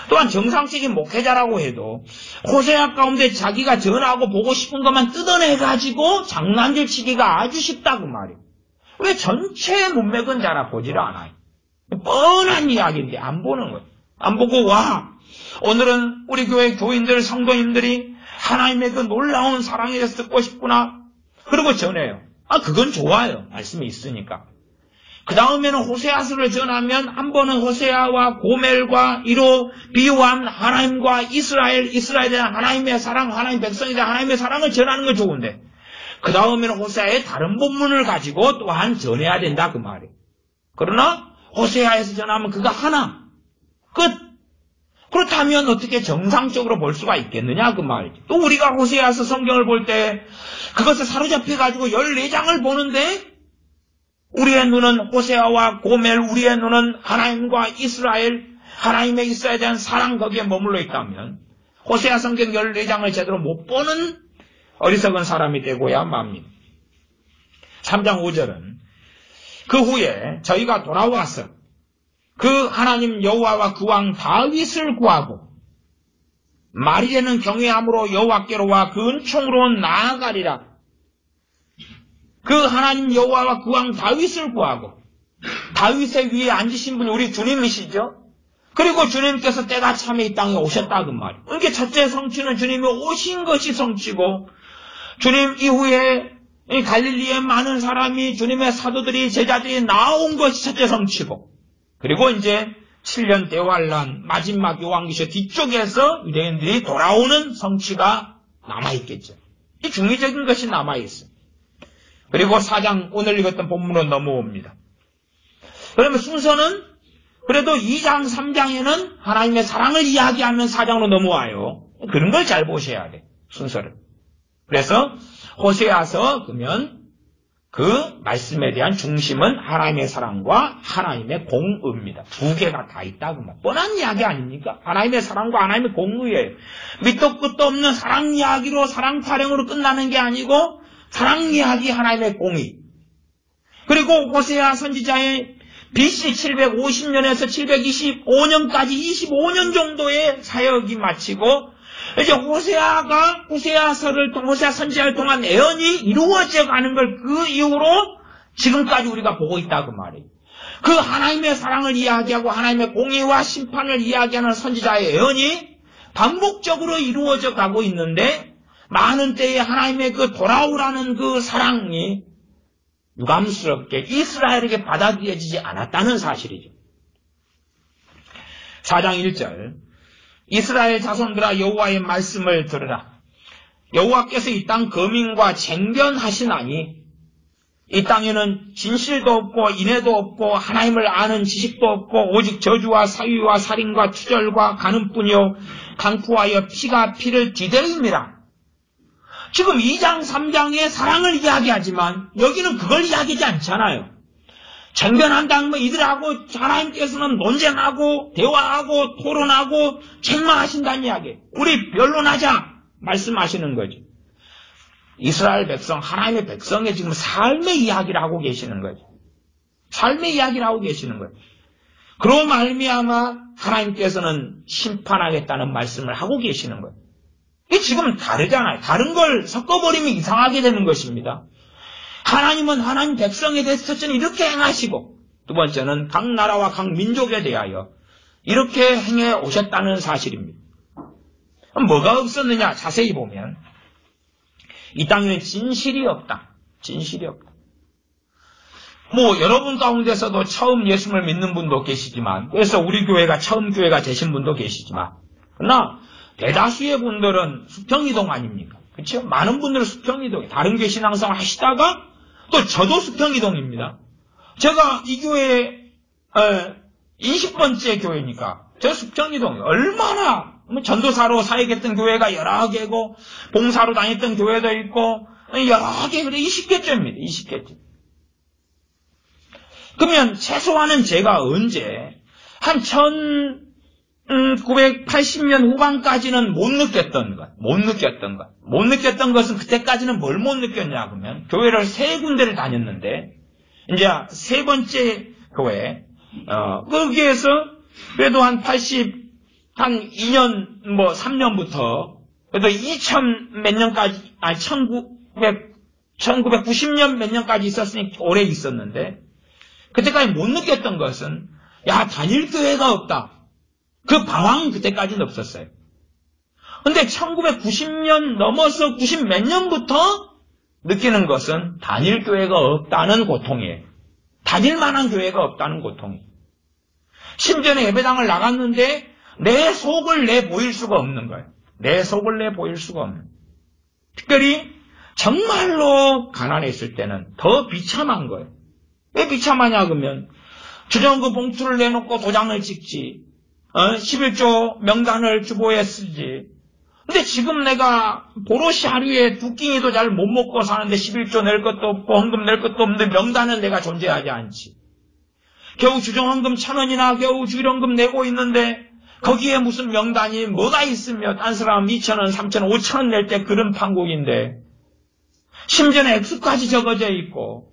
또한 정상적인 목회자라고 해도 호세아 가운데 자기가 전하고 보고 싶은 것만 뜯어내가지고 장난질 치기가 아주 쉽다고 말이에요. 왜 전체 문맥은 잘 보지를 않아요. 뻔한 이야기인데 안 보는 거예요. 안 보고 와, 오늘은 우리 교회 교인들, 성도님들이 하나님의 그 놀라운 사랑에 대해서 듣고 싶구나. 그리고 전해요. 그건 좋아요. 말씀이 있으니까. 그 다음에는 호세아서를 전하면 한 번은 호세아와 고멜과 이로 비유한 하나님과 이스라엘에 대한 하나님의 사랑, 하나님 백성에 대한 하나님의 사랑을 전하는 건 좋은데, 그 다음에는 호세아의 다른 본문을 가지고 또한 전해야 된다 그 말이에요. 그러나 호세아에서 전하면 그거 하나, 끝. 그렇다면 어떻게 정상적으로 볼 수가 있겠느냐 그 말이죠. 또 우리가 호세아서 성경을 볼 때 그것을 사로잡혀가지고 14장을 보는데 우리의 눈은 호세아와 고멜, 우리의 눈은 하나님과 이스라엘, 하나님의 이스라엘에 대한 사랑 거기에 머물러 있다면 호세아 성경 14장을 제대로 못 보는 어리석은 사람이 되고야 맙니다. 3장 5절은 그 후에 저희가 돌아와서 그 하나님 여호와와 그 왕 다윗을 구하고 말일에는 경외함으로 여호와께로 와 그 은총으로 나아가리라. 그 하나님 여호와와 그 왕 다윗을 구하고, 다윗의 위에 앉으신 분이 우리 주님이시죠. 그리고 주님께서 때가 참에 이 땅에 오셨다 그 말이에요. 그러니까 첫째 성취는 주님이 오신 것이 성취고, 주님 이후에 갈릴리에 많은 사람이, 주님의 사도들이, 제자들이 나온 것이 첫째 성취고, 그리고 이제 7년 대환란 마지막 요한계시록 뒤쪽에서 유대인들이 돌아오는 성취가 남아있겠죠. 이 중의적인 것이 남아있어요. 그리고 4장 오늘 읽었던 본문으로 넘어옵니다. 그러면 순서는 그래도 2장 3장에는 하나님의 사랑을 이야기하면 4장으로 넘어와요. 그런 걸 잘 보셔야 돼, 순서를. 그래서 호세아서 그러면 그 말씀에 대한 중심은 하나님의 사랑과 하나님의 공의입니다. 두 개가 다 있다고 말. 뻔한 이야기 아닙니까? 하나님의 사랑과 하나님의 공의예요. 밑도 끝도 없는 사랑 이야기로, 사랑 타령으로 끝나는 게 아니고 사랑 이야기, 하나님의 공의. 그리고 호세아 선지자의 BC 750년에서 725년까지 25년 정도의 사역이 마치고 이제 호세아 선지자를 통한 예언이 이루어져 가는 걸 그 이후로 지금까지 우리가 보고 있다고 말이에요. 그 하나님의 사랑을 이야기하고 하나님의 공의와 심판을 이야기하는 선지자의 예언이 반복적으로 이루어져 가고 있는데, 많은 때에 하나님의 그 돌아오라는 그 사랑이 유감스럽게 이스라엘에게 받아들여지지 않았다는 사실이죠. 4장 1절 이스라엘 자손들아 여호와의 말씀을 들으라. 여호와께서 이 땅 거민과 쟁변하시나니 이 땅에는 진실도 없고 인애도 없고 하나님을 아는 지식도 없고 오직 저주와 사위와 살인과 투절과 간음뿐이요 강포하여 피가 피를 뒤대음이라. 지금 2장 3장의 사랑을 이야기하지만 여기는 그걸 이야기하지 않잖아요. 쟁변한다는 건 이들하고 하나님께서는 논쟁하고 대화하고 토론하고 책망하신다는 이야기. 우리 변론하자 말씀하시는 거죠. 이스라엘 백성, 하나님의 백성의 지금 삶의 이야기를 하고 계시는 거죠. 삶의 이야기를 하고 계시는 거예요. 그로 말미암아 하나님께서는 심판하겠다는 말씀을 하고 계시는 거예요. 이게 지금 다르잖아요. 다른 걸 섞어버리면 이상하게 되는 것입니다. 하나님은 하나님 백성에 대해서 첫째는 이렇게 행하시고, 두 번째는 각 나라와 각 민족에 대하여 이렇게 행해 오셨다는 사실입니다. 뭐가 없었느냐? 자세히 보면 이 땅에는 진실이 없다. 진실이 없다. 여러분 가운데서도 처음 예수를 믿는 분도 계시지만, 그래서 우리 교회가 처음 교회가 되신 분도 계시지만, 그러나 대다수의 분들은 수평이동 아닙니까? 그렇죠? 많은 분들은 수평이동, 다른 교회 신앙생활 하시다가 또 저도 수평이동입니다. 제가 이 교회 20번째 교회니까 저 수평이동 얼마나 전도사로 사역했던 교회가 여러 개고 봉사로 다녔던 교회도 있고 여러 개, 20개째입니다. 20개째. 그러면 최소한은 제가 언제 한 1980년 후반까지는 못 느꼈던 것은 그때까지는 뭘 못 느꼈냐 그러면 교회를 3군데를 다녔는데 이제 3번째 교회 거기에서 그래도 한 2년 3년부터 그래도 2000 몇 년까지 1990년 몇 년까지 있었으니 오래 있었는데 그때까지 못 느꼈던 것은 단일 교회가 없다. 그 방황은 그때까지는 없었어요. 근데 1990년 넘어서 90 몇 년부터 느끼는 것은 단일 교회가 없다는 고통이에요. 다닐 만한 교회가 없다는 고통이에요. 심지어는 예배당을 나갔는데 내 속을 내보일 수가 없는 거예요. 내 속을 내보일 수가 없는. 특별히 정말로 가난했을 때는 더 비참한 거예요. 왜 비참하냐 그러면 주정부 봉투를 내놓고 도장을 찍지 11조 명단을 주보에 쓰지. 근데 지금 내가 보롯이 하루에 2끼니도 잘 못 먹고 사는데 11조 낼 것도 없고 헌금 낼 것도 없는데 명단은 내가 존재하지 않지. 겨우 주정헌금 1,000원이나 겨우 주일헌금 내고 있는데 거기에 무슨 명단이 뭐가 있으며 딴 사람 2,000원, 3,000원, 5,000원 낼 때 그런 판국인데 심지어는 액수까지 적어져 있고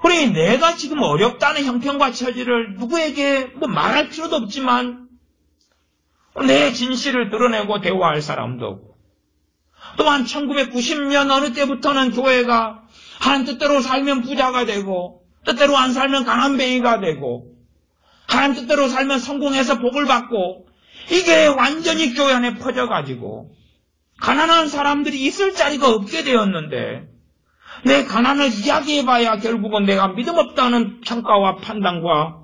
그러니 내가 지금 어렵다는 형편과 처지를 누구에게 말할 필요도 없지만 내 진실을 드러내고 대화할 사람도 없고 또한 1990년 어느 때부터는 교회가 하나님 뜻대로 살면 부자가 되고 뜻대로 안 살면 가난뱅이가 되고 하나님 뜻대로 살면 성공해서 복을 받고 이게 완전히 교회 안에 퍼져가지고 가난한 사람들이 있을 자리가 없게 되었는데 내 가난을 이야기해봐야 결국은 내가 믿음 없다는 평가와 판단과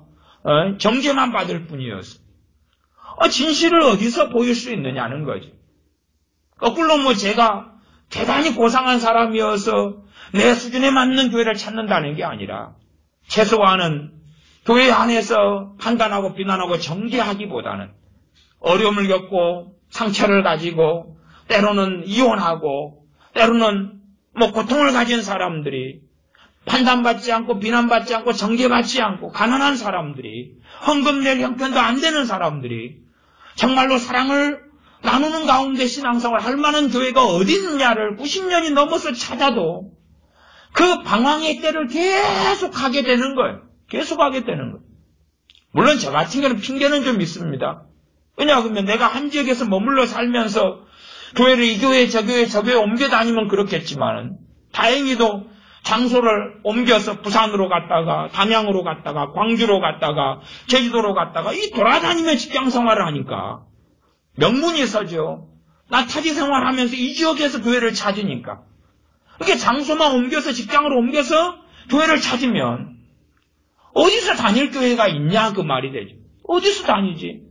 정죄만 받을 뿐이었어. 진실을 어디서 보일 수 있느냐는 거지. 거꾸로 제가 대단히 고상한 사람이어서 내 수준에 맞는 교회를 찾는다는 게 아니라 최소한은 교회 안에서 판단하고 비난하고 정죄하기보다는 어려움을 겪고 상처를 가지고 때로는 이혼하고 때로는 고통을 가진 사람들이 판단받지 않고 비난받지 않고 정죄받지 않고 가난한 사람들이 헌금 낼 형편도 안 되는 사람들이 정말로 사랑을 나누는 가운데 신앙생활을 할 만한 교회가 어디 있느냐를 90년이 넘어서 찾아도 그 방황의 때를 계속 하게 되는 거예요. 계속 하게 되는 거예요. 물론 저 같은 경우는 핑계는 좀 있습니다. 왜냐하면 내가 한 지역에서 머물러 살면서 교회를 이 교회 저 교회 옮겨 다니면 그렇겠지만 다행히도 장소를 옮겨서 부산으로 갔다가 담양으로 갔다가 광주로 갔다가 제주도로 갔다가 이 돌아다니며 직장생활을 하니까 명분이 서죠. 나 타지생활하면서 이 지역에서 교회를 찾으니까 이렇게 장소만 옮겨서 직장으로 옮겨서 교회를 찾으면 어디서 다닐 교회가 있냐 그 말이 되죠. 어디서 다니지?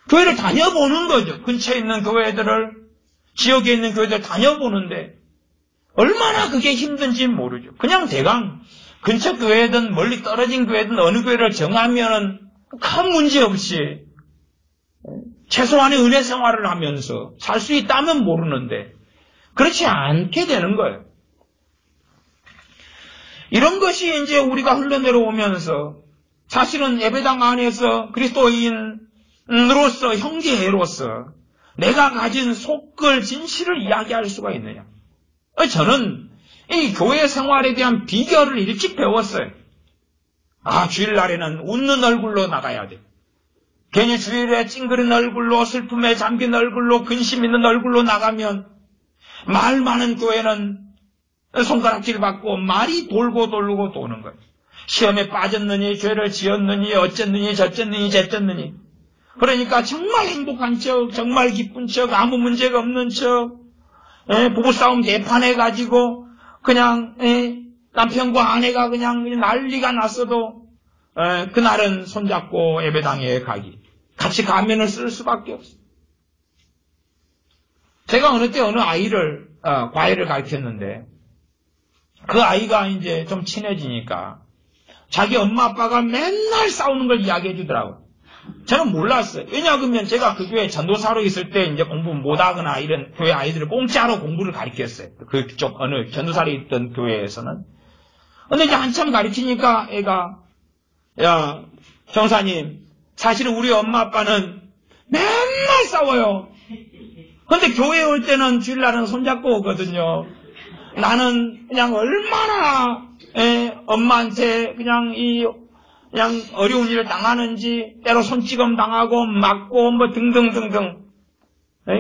교회를 다녀보는 거죠. 근처에 있는 교회들을 지역에 있는 교회들 다녀보는데 얼마나 그게 힘든지 모르죠. 그냥 대강 근처 교회든 멀리 떨어진 교회든 어느 교회를 정하면은 큰 문제 없이 최소한의 은혜 생활을 하면서 살 수 있다면 모르는데 그렇지 않게 되는 거예요. 이런 것이 이제 우리가 흘러내려오면서 사실은 예배당 안에서 그리스도인으로서 형제로서 내가 가진 속글 진실을 이야기할 수가 있느냐. 저는 이 교회 생활에 대한 비결을 일찍 배웠어요. 주일날에는 웃는 얼굴로 나가야 돼. 괜히 주일에 찡그린 얼굴로 슬픔에 잠긴 얼굴로 근심 있는 얼굴로 나가면 말 많은 교회는 손가락질 받고 말이 돌고 돌고 도는 거예요. 시험에 빠졌느니 죄를 지었느니 어쨌느니 저쨌느니 쨌느니 그러니까 정말 행복한 척 정말 기쁜 척 아무 문제가 없는 척 부부싸움 대판해가지고 그냥 남편과 아내가 그냥 난리가 났어도 그날은 손잡고 예배당에 가기 같이 가면을 쓸 수밖에 없어요. 제가 어느 때 어느 아이를 과외를 가르쳤는데 그 아이가 이제 좀 친해지니까 자기 엄마 아빠가 맨날 싸우는 걸 이야기해 주더라고요. 저는 몰랐어요. 왜냐하면 제가 그 교회 전도사로 있을 때 이제 공부 못하거나 이런 교회 아이들을 공짜로 공부를 가르쳤어요. 그쪽 어느 전도사로 있던 교회에서는. 근데 이제 한참 가르치니까 애가, 야, 정사님, 사실은 우리 엄마 아빠는 맨날 싸워요. 근데 교회에 올 때는 주일날은 손잡고 오거든요. 나는 그냥 얼마나 엄마한테 그냥 어려운 일을 당하는지, 때로 손찌검 당하고 맞고 뭐 등등등등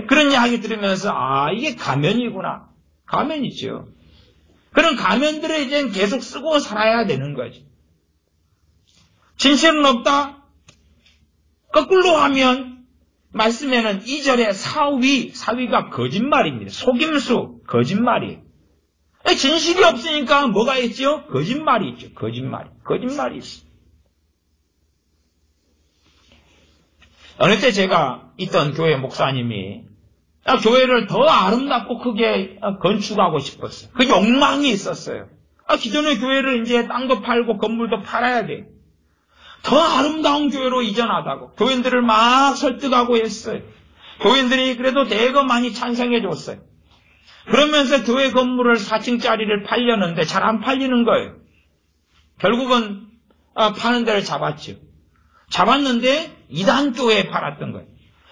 그런 이야기 들으면서 이게 가면이구나. 가면이죠. 그런 가면들을 이제 계속 쓰고 살아야 되는 거지. 진실은 없다. 거꾸로 하면 말씀에는 2절에 사위가 거짓말입니다. 속임수, 거짓말이에요. 진실이 없으니까 뭐가 있죠? 거짓말이 있죠. 거짓말이 있어. 어느 때 제가 있던 교회 목사님이 교회를 더 아름답고 크게 건축하고 싶었어요. 그 욕망이 있었어요. 기존의 교회를 이제 땅도 팔고 건물도 팔아야 돼. 더 아름다운 교회로 이전하다고 교인들을 막 설득하고 했어요. 교인들이 그래도 대거 많이 찬성해 줬어요. 그러면서 교회 건물을 4층짜리를 팔려는데 잘 안 팔리는 거예요. 결국은 파는 데를 잡았죠. 잡았는데 이단교회에 팔았던 거예요.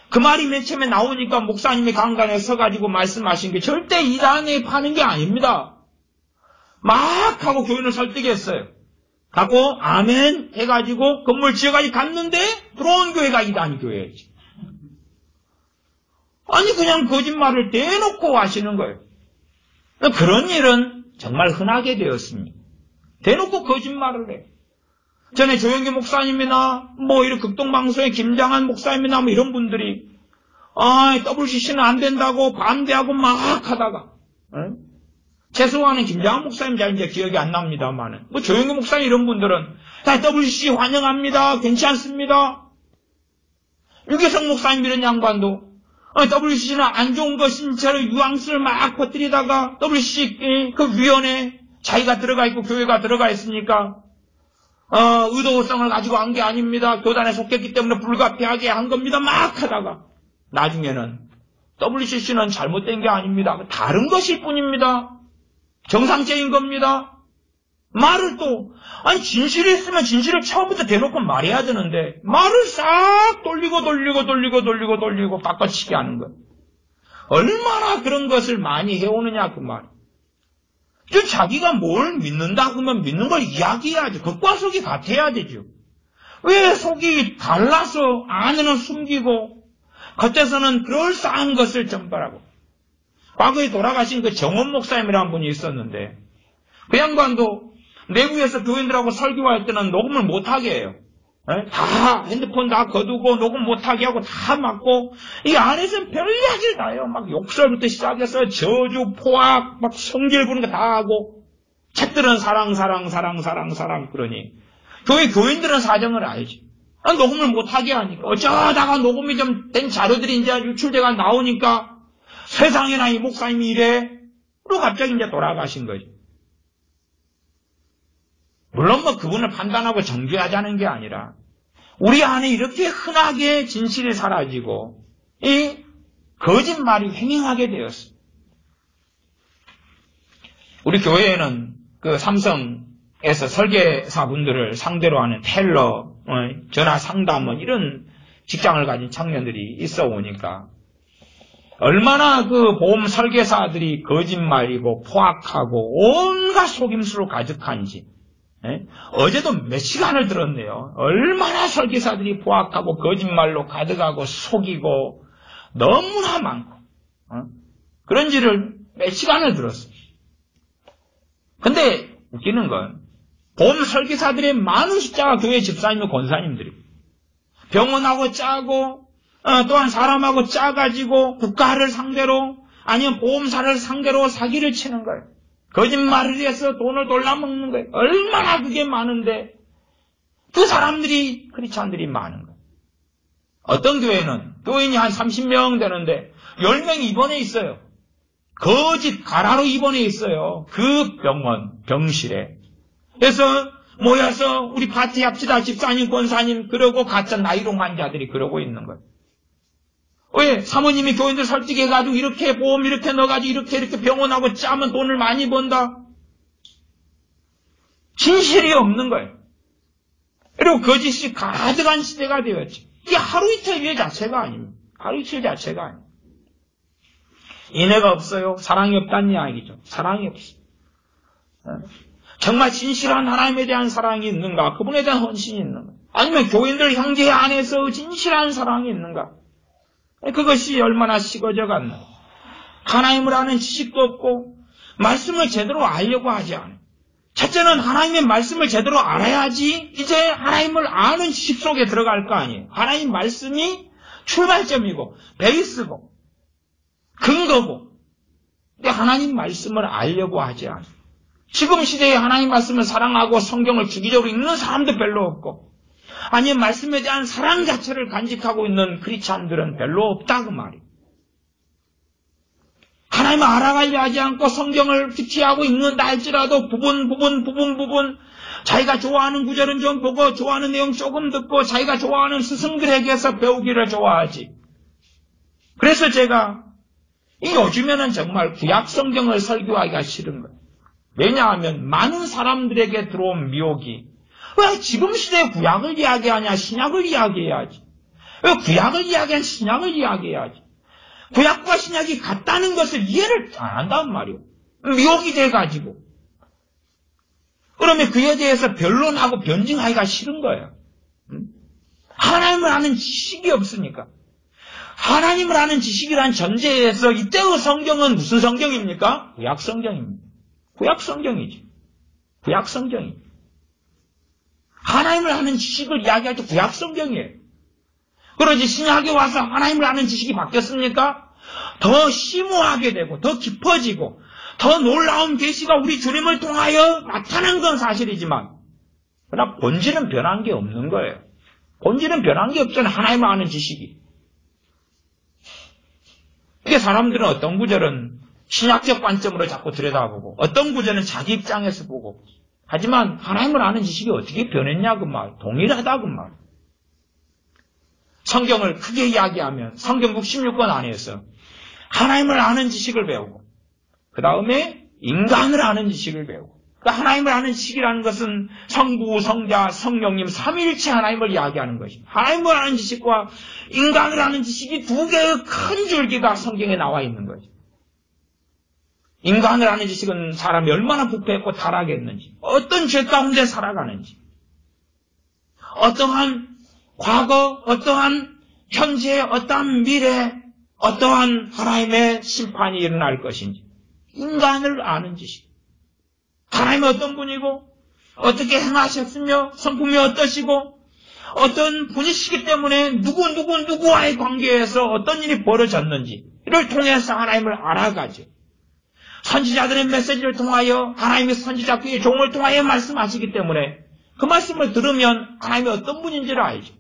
그 말이 맨 처음에 나오니까 목사님이 강간에 서가지고 말씀하신 게 절대 이단에 파는 게 아닙니다. 막 하고 교인을 설득했어요. 갖고 아멘 해가지고 건물 지어가지고 갔는데 들어온 교회가 이단 교회였지. 아니 그냥 거짓말을 대놓고 하시는 거예요. 그런 일은 정말 흔하게 되었습니다. 대놓고 거짓말을 해. 전에 조영기 목사님이나 이런 극동방송의 김장한 목사님이나 이런 분들이 WCC는 안 된다고 반대하고 막 하다가 최소한은 김장한 목사님 잘 이제 기억이 안 납니다만은 조영기 목사님 이런 분들은 다 WCC 환영합니다. 괜찮습니다. 유계성 목사님 이런 양반도 WCC는 안 좋은 것인 채로 유황수를 막 퍼뜨리다가 WCC 그 위원회 자기가 들어가 있고 교회가 들어가 있으니까 의도성을 가지고 한 게 아닙니다. 교단에 속했기 때문에 불가피하게 한 겁니다. 막 하다가 나중에는 WCC는 잘못된 게 아닙니다. 다른 것일 뿐입니다. 정상적인 겁니다. 말을 진실이 있으면 진실을 처음부터 대놓고 말해야 되는데 말을 싹 돌리고 바꿔치기 하는 것. 얼마나 그런 것을 많이 해오느냐 그 말. 자기가 뭘 믿는다 그러면 믿는 걸 이야기해야죠. 겉과 속이 같아야 되죠. 왜 속이 달라서 안에는 숨기고 겉에서는 그럴싸한 것을 전발하고. 과거에 돌아가신 그 정원 목사님이라는 분이 있었는데 그 양반도 내부에서 교인들하고 설교할 때는 녹음을 못하게 해요. 다 핸드폰 다 거두고 녹음 못하게 하고 다 막고 이 안에서는 별이야기를 다 해요. 막 욕설부터 시작해서 저주, 포악, 막 성질 부는 거 다 하고 책들은 사랑 그러니 교회 교인들은 사정을 알지. 녹음을 못하게 하니까 어쩌다가 녹음이 좀 된 자료들이 이제 유출돼가 나오니까 세상에나 이 목사님이 이래. 그리고 갑자기 이제 돌아가신 거지. 물론 그분을 판단하고 정죄하자는 게 아니라 우리 안에 이렇게 흔하게 진실이 사라지고 이 거짓말이 횡행하게 되었어. 우리 교회에는 그 삼성에서 설계사분들을 상대로 하는 텔러, 전화 상담 이런 직장을 가진 청년들이 있어 오니까 얼마나 그 보험 설계사들이 거짓말이고 포악하고 온갖 속임수로 가득한지. 어제도 몇 시간을 들었네요. 얼마나 설계사들이 포악하고 거짓말로 가득하고 속이고 너무나 많고 그런지를 몇 시간을 들었어요. 근데 웃기는 건 보험 설계사들의 많은 숫자가 교회 집사님과 권사님들이 병원하고 짜고 또한 사람하고 짜가지고 국가를 상대로 아니면 보험사를 상대로 사기를 치는 거예요. 거짓말을 해서 돈을 돌려먹는 거예요. 얼마나 그게 많은데 그 사람들이 크리스찬들이 많은 거예요. 어떤 교회는 교인이 한 30명 되는데 10명이 입원해 있어요. 거짓 가라로 입원해 있어요. 그 병실에. 그래서 모여서 우리 파티합시다. 집사님, 권사님 그러고 가짜 나이롱 환자들이 그러고 있는 거예요. 왜? 사모님이 교인들 설득해가지고 이렇게 보험 이렇게 넣어가지고 이렇게 병원하고 짜면 돈을 많이 번다. 진실이 없는 거예요. 그리고 거짓이 가득한 시대가 되었죠. 이게 하루 이틀 일 자체가 아닙니다. 하루 이틀 자체가 아닙니다. 인애가 없어요. 사랑이 없다는 이야기죠. 사랑이 없어요. 정말 진실한 하나님에 대한 사랑이 있는가? 그분에 대한 헌신이 있는가? 아니면 교인들 형제 안에서 진실한 사랑이 있는가? 그것이 얼마나 식어져 갔나? 하나님을 아는 지식도 없고 말씀을 제대로 알려고 하지 않아요. 첫째는 하나님의 말씀을 제대로 알아야지 이제 하나님을 아는 지식 속에 들어갈 거 아니에요. 하나님 말씀이 출발점이고 베이스고 근거고, 근데 하나님 말씀을 알려고 하지 않아요. 지금 시대에 하나님 말씀을 사랑하고 성경을 주기적으로 읽는 사람도 별로 없고, 아니면 말씀에 대한 사랑 자체를 간직하고 있는 크리스찬들은 별로 없다 그 말이에요. 하나님을 알아가려 하지 않고 성경을 기피하고 읽는다 할지라도 부분 자기가 좋아하는 구절은 좀 보고 좋아하는 내용 조금 듣고 자기가 좋아하는 스승들에게서 배우기를 좋아하지. 그래서 제가 요즘에는 정말 구약 성경을 설교하기가 싫은 거예요. 왜냐하면 많은 사람들에게 들어온 미혹이 왜 지금 시대에 구약을 이야기하냐, 신약을 이야기해야지. 왜 구약을 이야기한 신약을 이야기해야지. 구약과 신약이 같다는 것을 이해를 안 한단 말이에요. 미혹이 돼가지고. 그러면 그에 대해서 변론하고 변증하기가 싫은 거예요. 하나님을 아는 지식이 없으니까. 하나님을 아는 지식이란 전제에서 이때의 성경은 무슨 성경입니까? 구약 성경입니다. 구약 성경이지. 구약 성경이. 하나님을 아는 지식을 이야기할 때 구약 성경이에요. 그러지 신약에 와서 하나님을 아는 지식이 바뀌었습니까? 더 심오하게 되고 더 깊어지고 더 놀라운 계시가 우리 주님을 통하여 나타난 건 사실이지만 그러나 본질은 변한 게 없는 거예요. 본질은 변한 게 없잖아요. 하나님을 아는 지식이. 이게 사람들은 어떤 구절은 신약적 관점으로 자꾸 들여다보고 어떤 구절은 자기 입장에서 보고 하지만 하나님을 아는 지식이 어떻게 변했냐 그 말. 동일하다 그 말. 성경을 크게 이야기하면 성경 66권 안에서 하나님을 아는 지식을 배우고 그 다음에 인간을 아는 지식을 배우고 그러니까 하나님을 아는 지식이라는 것은 성부, 성자, 성령님 삼위일체 하나님을 이야기하는 것입니다. 하나님을 아는 지식과 인간을 아는 지식이 두 개의 큰 줄기가 성경에 나와 있는 거죠. 인간을 아는 지식은 사람이 얼마나 부패했고 타락했는지, 어떤 죄 가운데 살아가는지, 어떠한 과거, 어떠한 현재, 어떠한 미래, 어떠한 하나님의 심판이 일어날 것인지, 인간을 아는 지식. 하나님이 어떤 분이고, 어떻게 행하셨으며, 성품이 어떠시고, 어떤 분이시기 때문에 누구와의 관계에서 어떤 일이 벌어졌는지, 이를 통해서 하나님을 알아가죠. 선지자들의 메시지를 통하여 하나님의 선지자 그의 종을 통하여 말씀하시기 때문에 그 말씀을 들으면 하나님이 어떤 분인지를 알죠.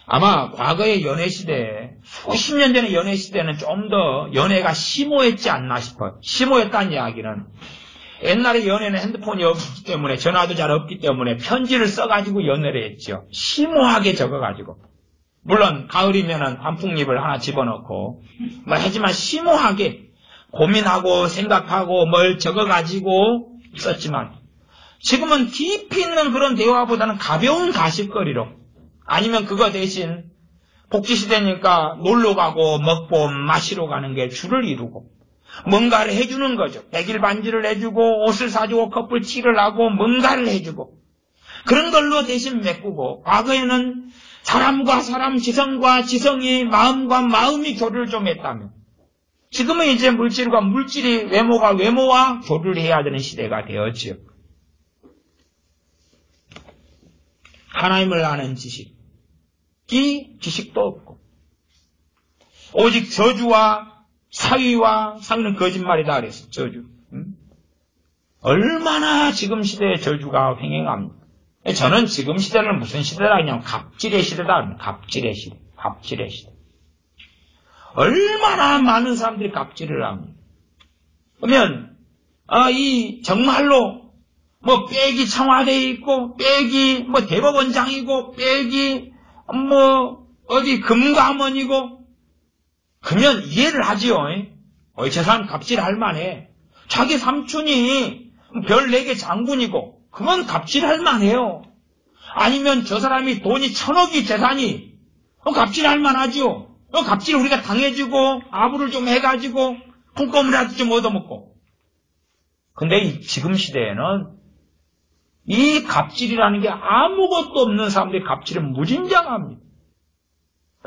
아마 과거의 연애시대에 수십 년 전의 연애시대에는 좀 더 연애가 심오했지 않나 싶어요. 심오했다는 이야기는 옛날에 연애는 핸드폰이 없기 때문에 전화도 잘 없기 때문에 편지를 써가지고 연애를 했죠. 심오하게 적어가지고. 물론 가을이면은 단풍잎을 하나 집어넣고 하지만 심오하게 고민하고 생각하고 뭘 적어가지고 썼지만 지금은 깊이 있는 그런 대화보다는 가벼운 가십거리로 아니면 그거 대신 복지시대니까 놀러가고 먹고 마시러 가는 게 주를 이루고 뭔가를 해주는 거죠. 백일 반지를 해주고 옷을 사주고 커플티를 하고 뭔가를 해주고 그런 걸로 대신 메꾸고 과거에는 사람과 사람, 지성과 지성이 마음과 마음이 교류를 좀 했다면 지금은 이제 물질과 물질이 외모가 외모와 교류를 해야 되는 시대가 되었지요. 하나님을 아는 지식, 이 지식도 없고 오직 저주와 사위와 사위는 거짓말이다 그랬어. 저주. 얼마나 지금 시대에 저주가 횡행합니다. 저는 지금 시대는 무슨 시대다 그냥 갑질의 시대다. 갑질의 시대. 갑질의 시대. 얼마나 많은 사람들이 갑질을 합니다. 그러면 이 정말로 뭐 빽이 청와대에 있고 빽이 뭐 대법원장이고 빽이 뭐 어디 금감원이고 그러면 이해를 하지요. 저 사람 갑질할 만해. 자기 삼촌이 별 4개 장군이고 그건 갑질할 만해요. 아니면 저 사람이 돈이 1000억이 재산이 갑질할 만하죠. 갑질 우리가 당해주고 아부를 좀 해가지고 콩고물이라도 좀 얻어먹고. 근데 지금 시대에는 이 갑질이라는 게 아무것도 없는 사람들이 갑질은 무진장합니다.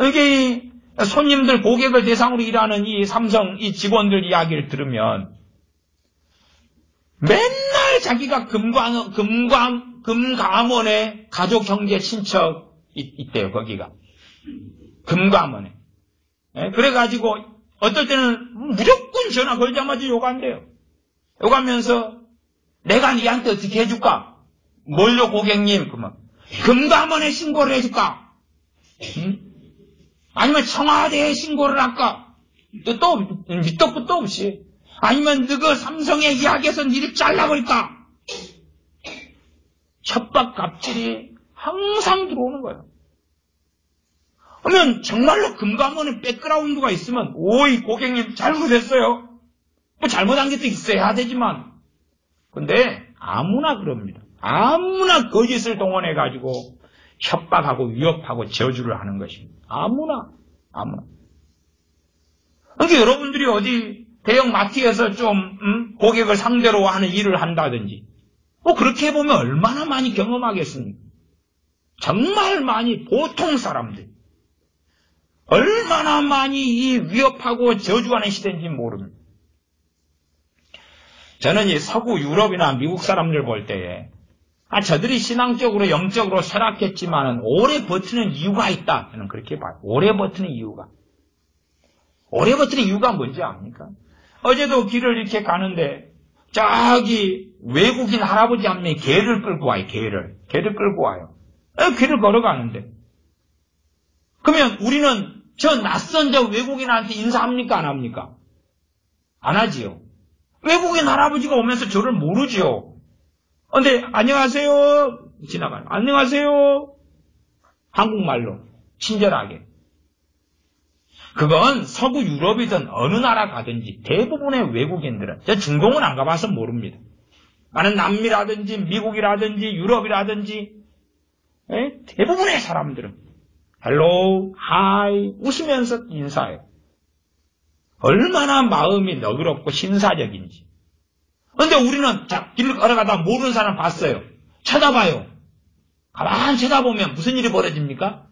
이게 손님들, 고객을 대상으로 일하는 이 삼성 이 직원들 이야기를 들으면 맨날 자기가 금감원에 가족, 형제, 친척 있대요, 거기가. 금감원에. 그래가지고 어떨 때는 무조건 전화 걸자마자 욕한대요. 욕하면서 내가 니한테 어떻게 해줄까? 뭘요, 고객님? 그러면 금감원에 신고를 해줄까? 응? 아니면 청와대에 신고를 할까? 또 밑도 끝도 없이. 아니면 너그 삼성에 이야기해서 니를 잘라버릴까? 협박 갑질이 항상 들어오는 거예요. 그러면 정말로 금감원에 백그라운드가 있으면 오이 고객님 잘못했어요. 뭐 잘못한 게 또 있어야 되지만 근데 아무나 그럽니다. 아무나 거짓을 동원해가지고 협박하고 위협하고 저주를 하는 것입니다. 아무나. 그러니까 여러분들이 어디 대형 마트에서 좀 고객을 상대로 하는 일을 한다든지 뭐 그렇게 해보면 얼마나 많이 경험하겠습니까? 정말 많이 보통 사람들 얼마나 많이 이 위협하고 저주하는 시대인지 모릅니다. 저는 이 서구 유럽이나 미국 사람들 볼 때에 저들이 신앙적으로 영적으로 쇠락했지만 오래 버티는 이유가 있다. 저는 그렇게 봐요. 오래 버티는 이유가 뭔지 압니까? 어제도 길을 이렇게 가는데 저기 외국인 할아버지 한 명이 개를 끌고 와요. 개를 끌고 와요. 길을 걸어가는데 그러면 우리는 저 낯선 저 외국인한테 인사합니까? 안 합니까? 안 하지요. 외국인 할아버지가 오면서 저를 모르죠. 근데 안녕하세요 지나가요. 안녕하세요 한국말로 친절하게. 그건 서구 유럽이든 어느 나라 가든지 대부분의 외국인들은 저 중동은 안 가봐서 모릅니다. 나는 남미라든지 미국이라든지 유럽이라든지 대부분의 사람들은 헬로, 하이 웃으면서 인사해요. 얼마나 마음이 너그럽고 신사적인지. 그런데 우리는 길을 걸어가다 모르는 사람 봤어요. 쳐다봐요. 가만히 쳐다보면 무슨 일이 벌어집니까?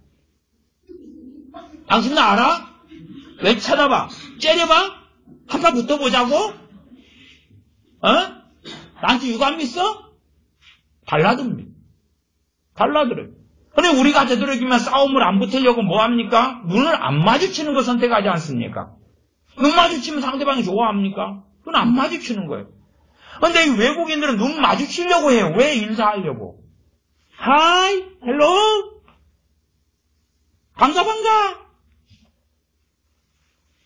당신 나 알아? 왜 쳐다봐? 째려봐? 한판 붙어보자고? 나한테 유감 있어? 달라듭니다. 달라들어요. 근데 우리가 되도록이면 싸움을 안 붙으려고 뭐합니까? 눈을 안 마주치는 거 선택하지 않습니까? 눈 마주치면 상대방이 좋아합니까? 그건 안 마주치는 거예요. 근데 이 외국인들은 눈 마주치려고 해요. 왜? 인사하려고. 하이, 헬로, 반가.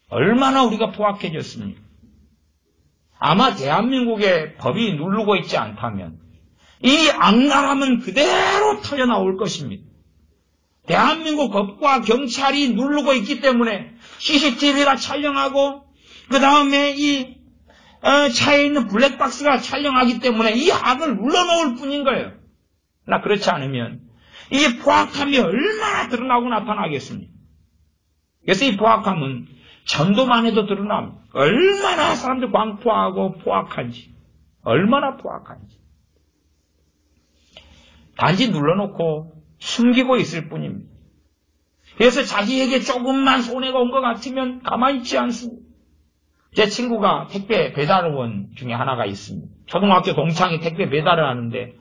얼마나 우리가 포악해졌습니까? 아마 대한민국의 법이 누르고 있지 않다면 이 악랄함은 그대로 터져나올 것입니다. 대한민국 법과 경찰이 누르고 있기 때문에 CCTV가 촬영하고 그 다음에 이 차에 있는 블랙박스가 촬영하기 때문에 이 악을 눌러놓을 뿐인 거예요. 나 그렇지 않으면 이 포악함이 얼마나 드러나고 나타나겠습니까? 그래서 이 포악함은 전도만 해도 드러납니다. 얼마나 사람들 광포하고 포악한지. 얼마나 포악한지. 단지 눌러놓고 숨기고 있을 뿐입니다. 그래서 자기에게 조금만 손해가 온 것 같으면 가만히 있지 않습니다. 제 친구가 택배 배달원 중에 하나가 있습니다. 초등학교 동창이 택배 배달을 하는데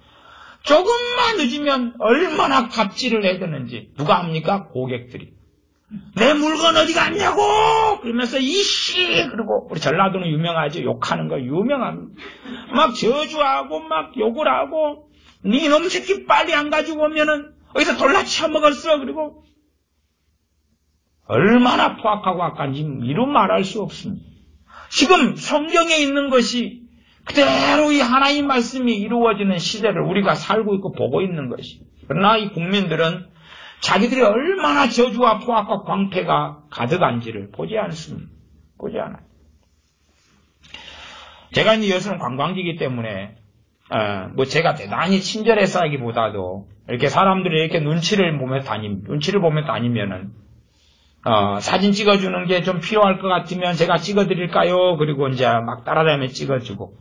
조금만 늦으면 얼마나 갑질을 해야 되는지 누가 합니까? 고객들이. 내 물건 어디 갔냐고! 그러면서 이씨! 그리고 우리 전라도는 유명하죠. 욕하는 거 유명합니다. 막 저주하고 막 욕을 하고 네 놈 새끼 빨리 안 가지고 오면은 어디서 돌라 쳐먹었어. 그리고 얼마나 포악하고 악한지 이루 말할 수 없습니다. 지금 성경에 있는 것이 그대로 이 하나님 말씀이 이루어지는 시대를 우리가 살고 있고 보고 있는 것이. 그러나 이 국민들은 자기들이 얼마나 저주와 포악과 광폐가 가득한지를 보지 않습니다. 보지 않아요. 제가 이제 여수는 관광지이기 때문에 뭐 제가 대단히 친절해서 하기보다도 이렇게 사람들이 이렇게 눈치를 보며 다니면은 사진 찍어주는 게 좀 필요할 것 같으면 제가 찍어드릴까요? 그리고 이제 막 따라다니며 찍어주고,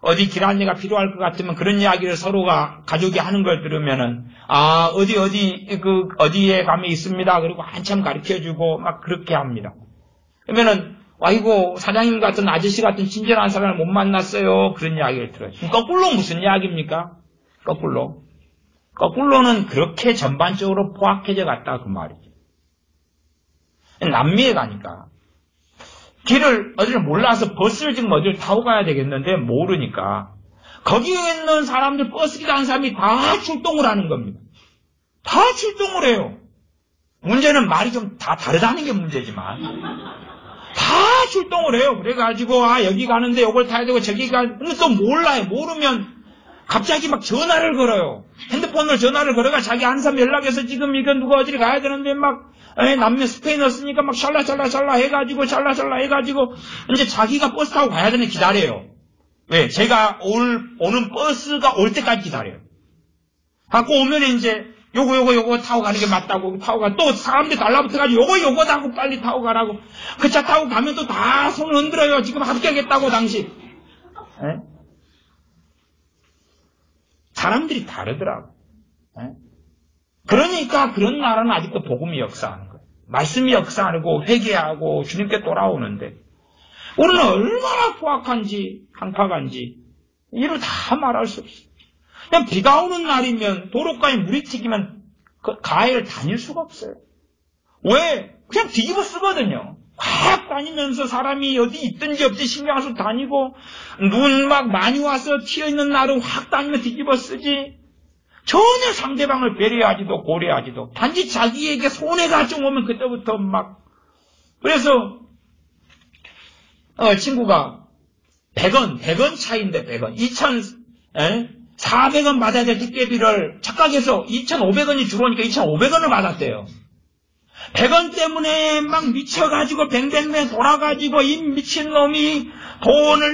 어디 길 안내가 필요할 것 같으면 그런 이야기를 서로가 가족이 하는 걸 들으면은, 어디에 가면 있습니다. 그리고 한참 가르쳐주고 막 그렇게 합니다. 그러면은, 아이고, 사장님 같은 아저씨 같은 친절한 사람을 못 만났어요. 그런 이야기를 들어요. 거꾸로 무슨 이야기입니까? 거꾸로는 그렇게 전반적으로 포악해져 갔다 그 말이죠. 남미에 가니까 길을 어디를 몰라서 버스를 지금 어디를 타고 가야 되겠는데 모르니까 거기에 있는 사람들, 버스 기다리는 사람이 다 출동을 하는 겁니다. 다 출동을 해요. 문제는 말이 좀 다 다르다는 게 문제지만 다 출동을 해요. 그래가지고 여기 가는데 요걸 타야 되고 저기 근데 또 몰라요. 모르면 갑자기 막 전화를 걸어요. 핸드폰으로 전화를 걸어가 자기 한 사람 연락해서 지금 이건 누가 어디를 가야 되는데 막 남미 스페인어 쓰니까 막 샬라샬라 해가지고 이제 자기가 버스 타고 가야 되는 기다려요. 왜? 제가 오는 버스가 올 때까지 기다려요. 갖고 오면 이제 요거 타고 가는 게 맞다고 타고 가. 또 사람들이 달라붙어가지고 요거 하고 빨리 타고 가라고. 그 차 타고 가면 또 다 손을 흔들어요. 지금 합격했다고 당신. 사람들이 다르더라고. 그러니까 그런 나라는 아직도 복음이 역사하는 거예요. 말씀이 역사하고 회개하고 주님께 돌아오는데 우리는 얼마나 포악한지 한파간지 이를 다 말할 수 없어요. 그냥 비가 오는 날이면 도로가에 물이 튀기면 그 가해를 다닐 수가 없어요. 왜? 그냥 뒤집어 쓰거든요. 확 다니면서 사람이 어디 있든지 없든지 신경 안 쓰고 다니고 눈 막 많이 와서 튀어있는 날은 확 다니면 뒤집어 쓰지. 전혀 상대방을 배려하지도 고려하지도 단지 자기에게 손해가 좀 오면 그때부터 막. 그래서 친구가 100원 차인데 100원 400원 받아야 될 택배비를 착각해서 2,500원이 주로니까 2,500원을 받았대요. 100원 때문에 막 미쳐가지고 뱅뱅뱅 돌아가지고 이 미친놈이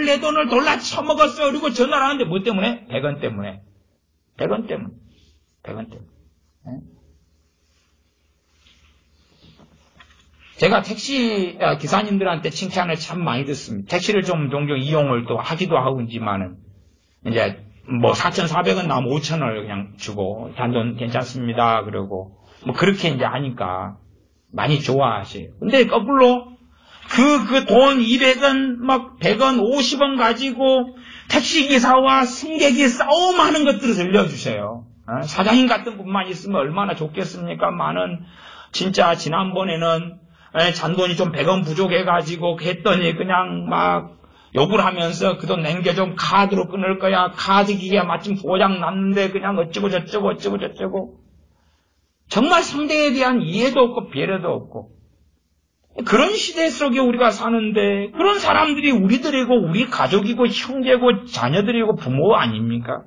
내 돈을 돌라 쳐먹었어. 그리고 전화를 하는데 뭐 때문에? 100원 때문에. 제가 택시 기사님들한테 칭찬을 참 많이 듣습니다. 택시를 좀 종종 이용을 또 하기도 하고지만은 이제 뭐 4,400원 나오면 5,000원을 그냥 주고 단돈 괜찮습니다. 그러고 뭐 그렇게 이제 하니까 많이 좋아하세요. 근데 거꾸로 그 돈 200원 막 100원 50원 가지고 택시기사와 승객이 싸움하는 것들을 들려주세요. 사장님 같은 분만 있으면 얼마나 좋겠습니까? 진짜 지난번에는 잔돈이 좀 100원 부족해가지고 했더니 그냥 막 욕을 하면서 그 돈 남겨 좀 카드로 끊을 거야. 카드 기계가 마침 고장 났는데 그냥 어쩌고 저쩌고. 정말 상대에 대한 이해도 없고 배려도 없고. 그런 시대 속에 우리가 사는데 그런 사람들이 우리들이고 우리 가족이고 형제고 자녀들이고 부모 아닙니까?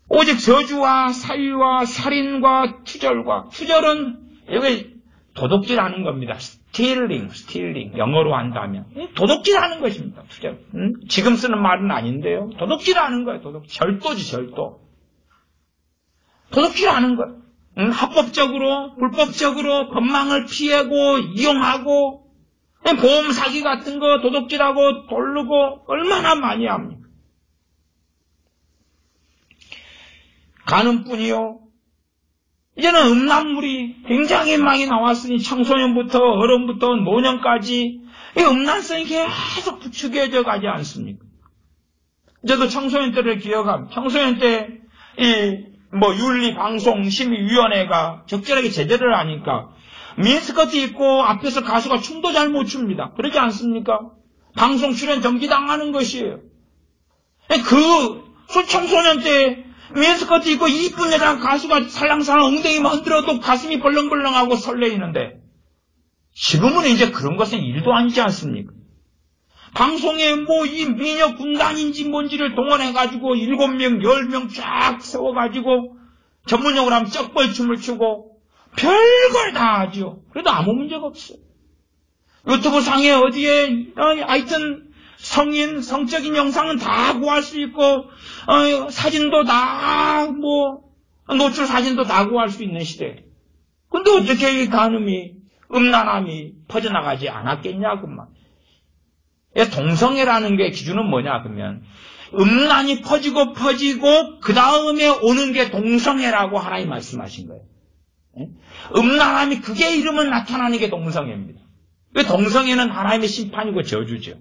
오직 저주와 사위와 살인과 투절은 여기 도둑질하는 겁니다. 스틸링 영어로 한다면 도둑질하는 것입니다. 투절. 지금 쓰는 말은 아닌데요. 도둑질하는 거예요. 절도지 절도. 도둑질하는 거예요. 합법적으로 불법적으로 법망을 피하고 이용하고 보험 사기 같은 거 도둑질하고 돌르고 얼마나 많이 합니까? 가는 뿐이요. 이제는 음란물이 굉장히 많이 나왔으니 청소년부터 어른부터 노년까지 이 음란성이 계속 부추겨져 가지 않습니까? 저도 청소년 때를 기억합니다. 청소년 때 윤리방송심의위원회가 적절하게 제재를 하니까 미니스커트 입고 앞에서 가수가 춤도 잘 못 춥니다. 그러지 않습니까? 방송 출연 정지당하는 것이에요. 청소년 때 미니스커트 입고 이쁜 여자 가수가 살랑살랑 엉덩이만 흔들어도 가슴이 벌렁벌렁하고 설레이는데 지금은 이제 그런 것은 일도 아니지 않습니까? 방송에 이 미녀 군단인지 뭔지를 동원해가지고 7명, 10명 쫙 세워가지고 전문용어로 하면 쩍벌춤을 추고 별걸 다 하죠. 그래도 아무 문제가 없어요. 유튜브 상에 어디에 하여튼 성인, 성적인 영상은 다 구할 수 있고, 사진도 다, 노출 사진도 다 구할 수 있는 시대. 근데 어떻게 이 간음이, 음란함이 퍼져나가지 않았겠냐고만. 동성애라는 게 기준은 뭐냐, 그러면. 음란이 퍼지고, 그 다음에 오는 게 동성애라고 하나님 말씀하신 거예요. 음란함이 그게 이름은 나타나는 게 동성애입니다. 왜 동성애는 하나님의 심판이고 저주죠.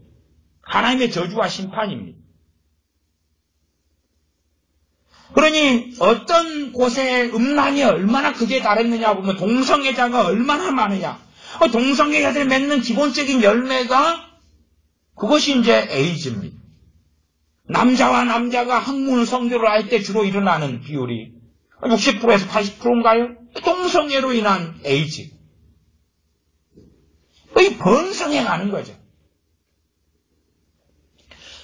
하나님의 저주와 심판입니다. 그러니 어떤 곳에 음란이 얼마나 크게 달했느냐 보면 동성애자가 얼마나 많으냐. 동성애자들이 맺는 기본적인 열매가 그것이 이제 에이즈입니다. 남자와 남자가 학문 성교를 할 때 주로 일어나는 비율이 60%에서 80%인가요? 동성애로 인한 에이즈. 이 번성해 가는 거죠.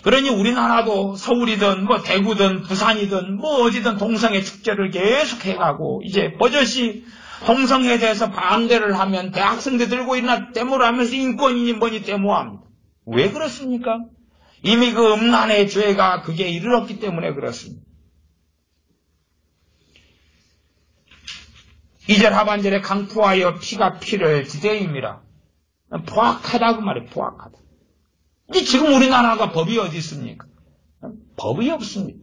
그러니 우리나라도 서울이든 대구든 부산이든 어디든 동성애 축제를 계속 해가고 이제 버젓이 동성애에 대해서 반대를 하면 대학생들 들고 일어나 데모를 하면서 인권이니 뭐니 데모합니다. 왜 그렇습니까? 이미 그 음란의 죄가 그게 이르렀기 때문에 그렇습니다. 2절 하반절에 강포하여 피가 피를 지대임이라. 포악하다 그 말이에요. 포악하다. 지금 우리나라가 법이 어디 있습니까? 법이 없습니다.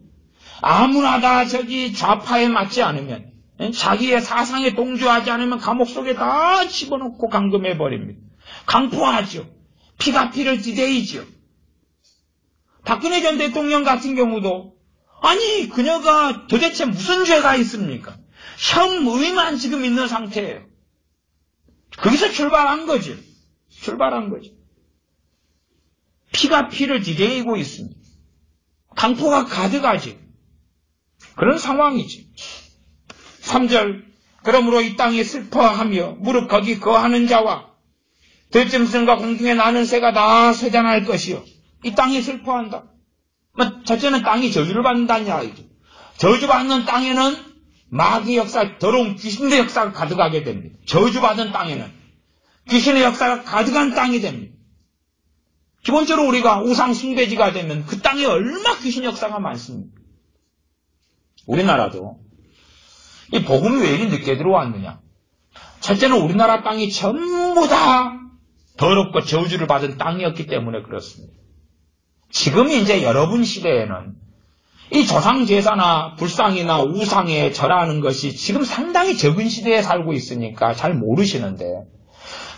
아무나 다 좌파에 맞지 않으면 자기의 사상에 동조하지 않으면 감옥 속에 다 집어넣고 감금해버립니다. 강포하죠. 피가 피를 지대이죠. 박근혜 전 대통령 같은 경우도 아니 그녀가 도대체 무슨 죄가 있습니까? 혐의만 지금 있는 상태예요. 거기서 출발한 거죠. 피가 피를 디대이고 있습니다. 강포가 가득하지. 그런 상황이지. 3절 그러므로 이 땅이 슬퍼하며 무릇 거기 거하는 자와 들짐승과 공중에 나는 새가 다 쇠잔할 것이요. 이 땅이 슬퍼한다. 첫째는 땅이 저주를 받는다는 이야기죠. 저주받는 땅에는 마귀의 역사, 더러운 귀신의 역사가 가득하게 됩니다. 저주받은 땅에는 귀신의 역사가 가득한 땅이 됩니다. 기본적으로 우리가 우상 숭배지가 되면 그 땅에 얼마나 귀신 역사가 많습니까? 우리나라도 이 복음이 왜 이리 늦게 들어왔느냐? 첫째는 우리나라 땅이 전부 다 더럽고 저주를 받은 땅이었기 때문에 그렇습니다. 지금 이제 여러분 시대에는 이 조상제사나 불상이나 우상에 절하는 것이 지금 상당히 적은 시대에 살고 있으니까 잘 모르시는데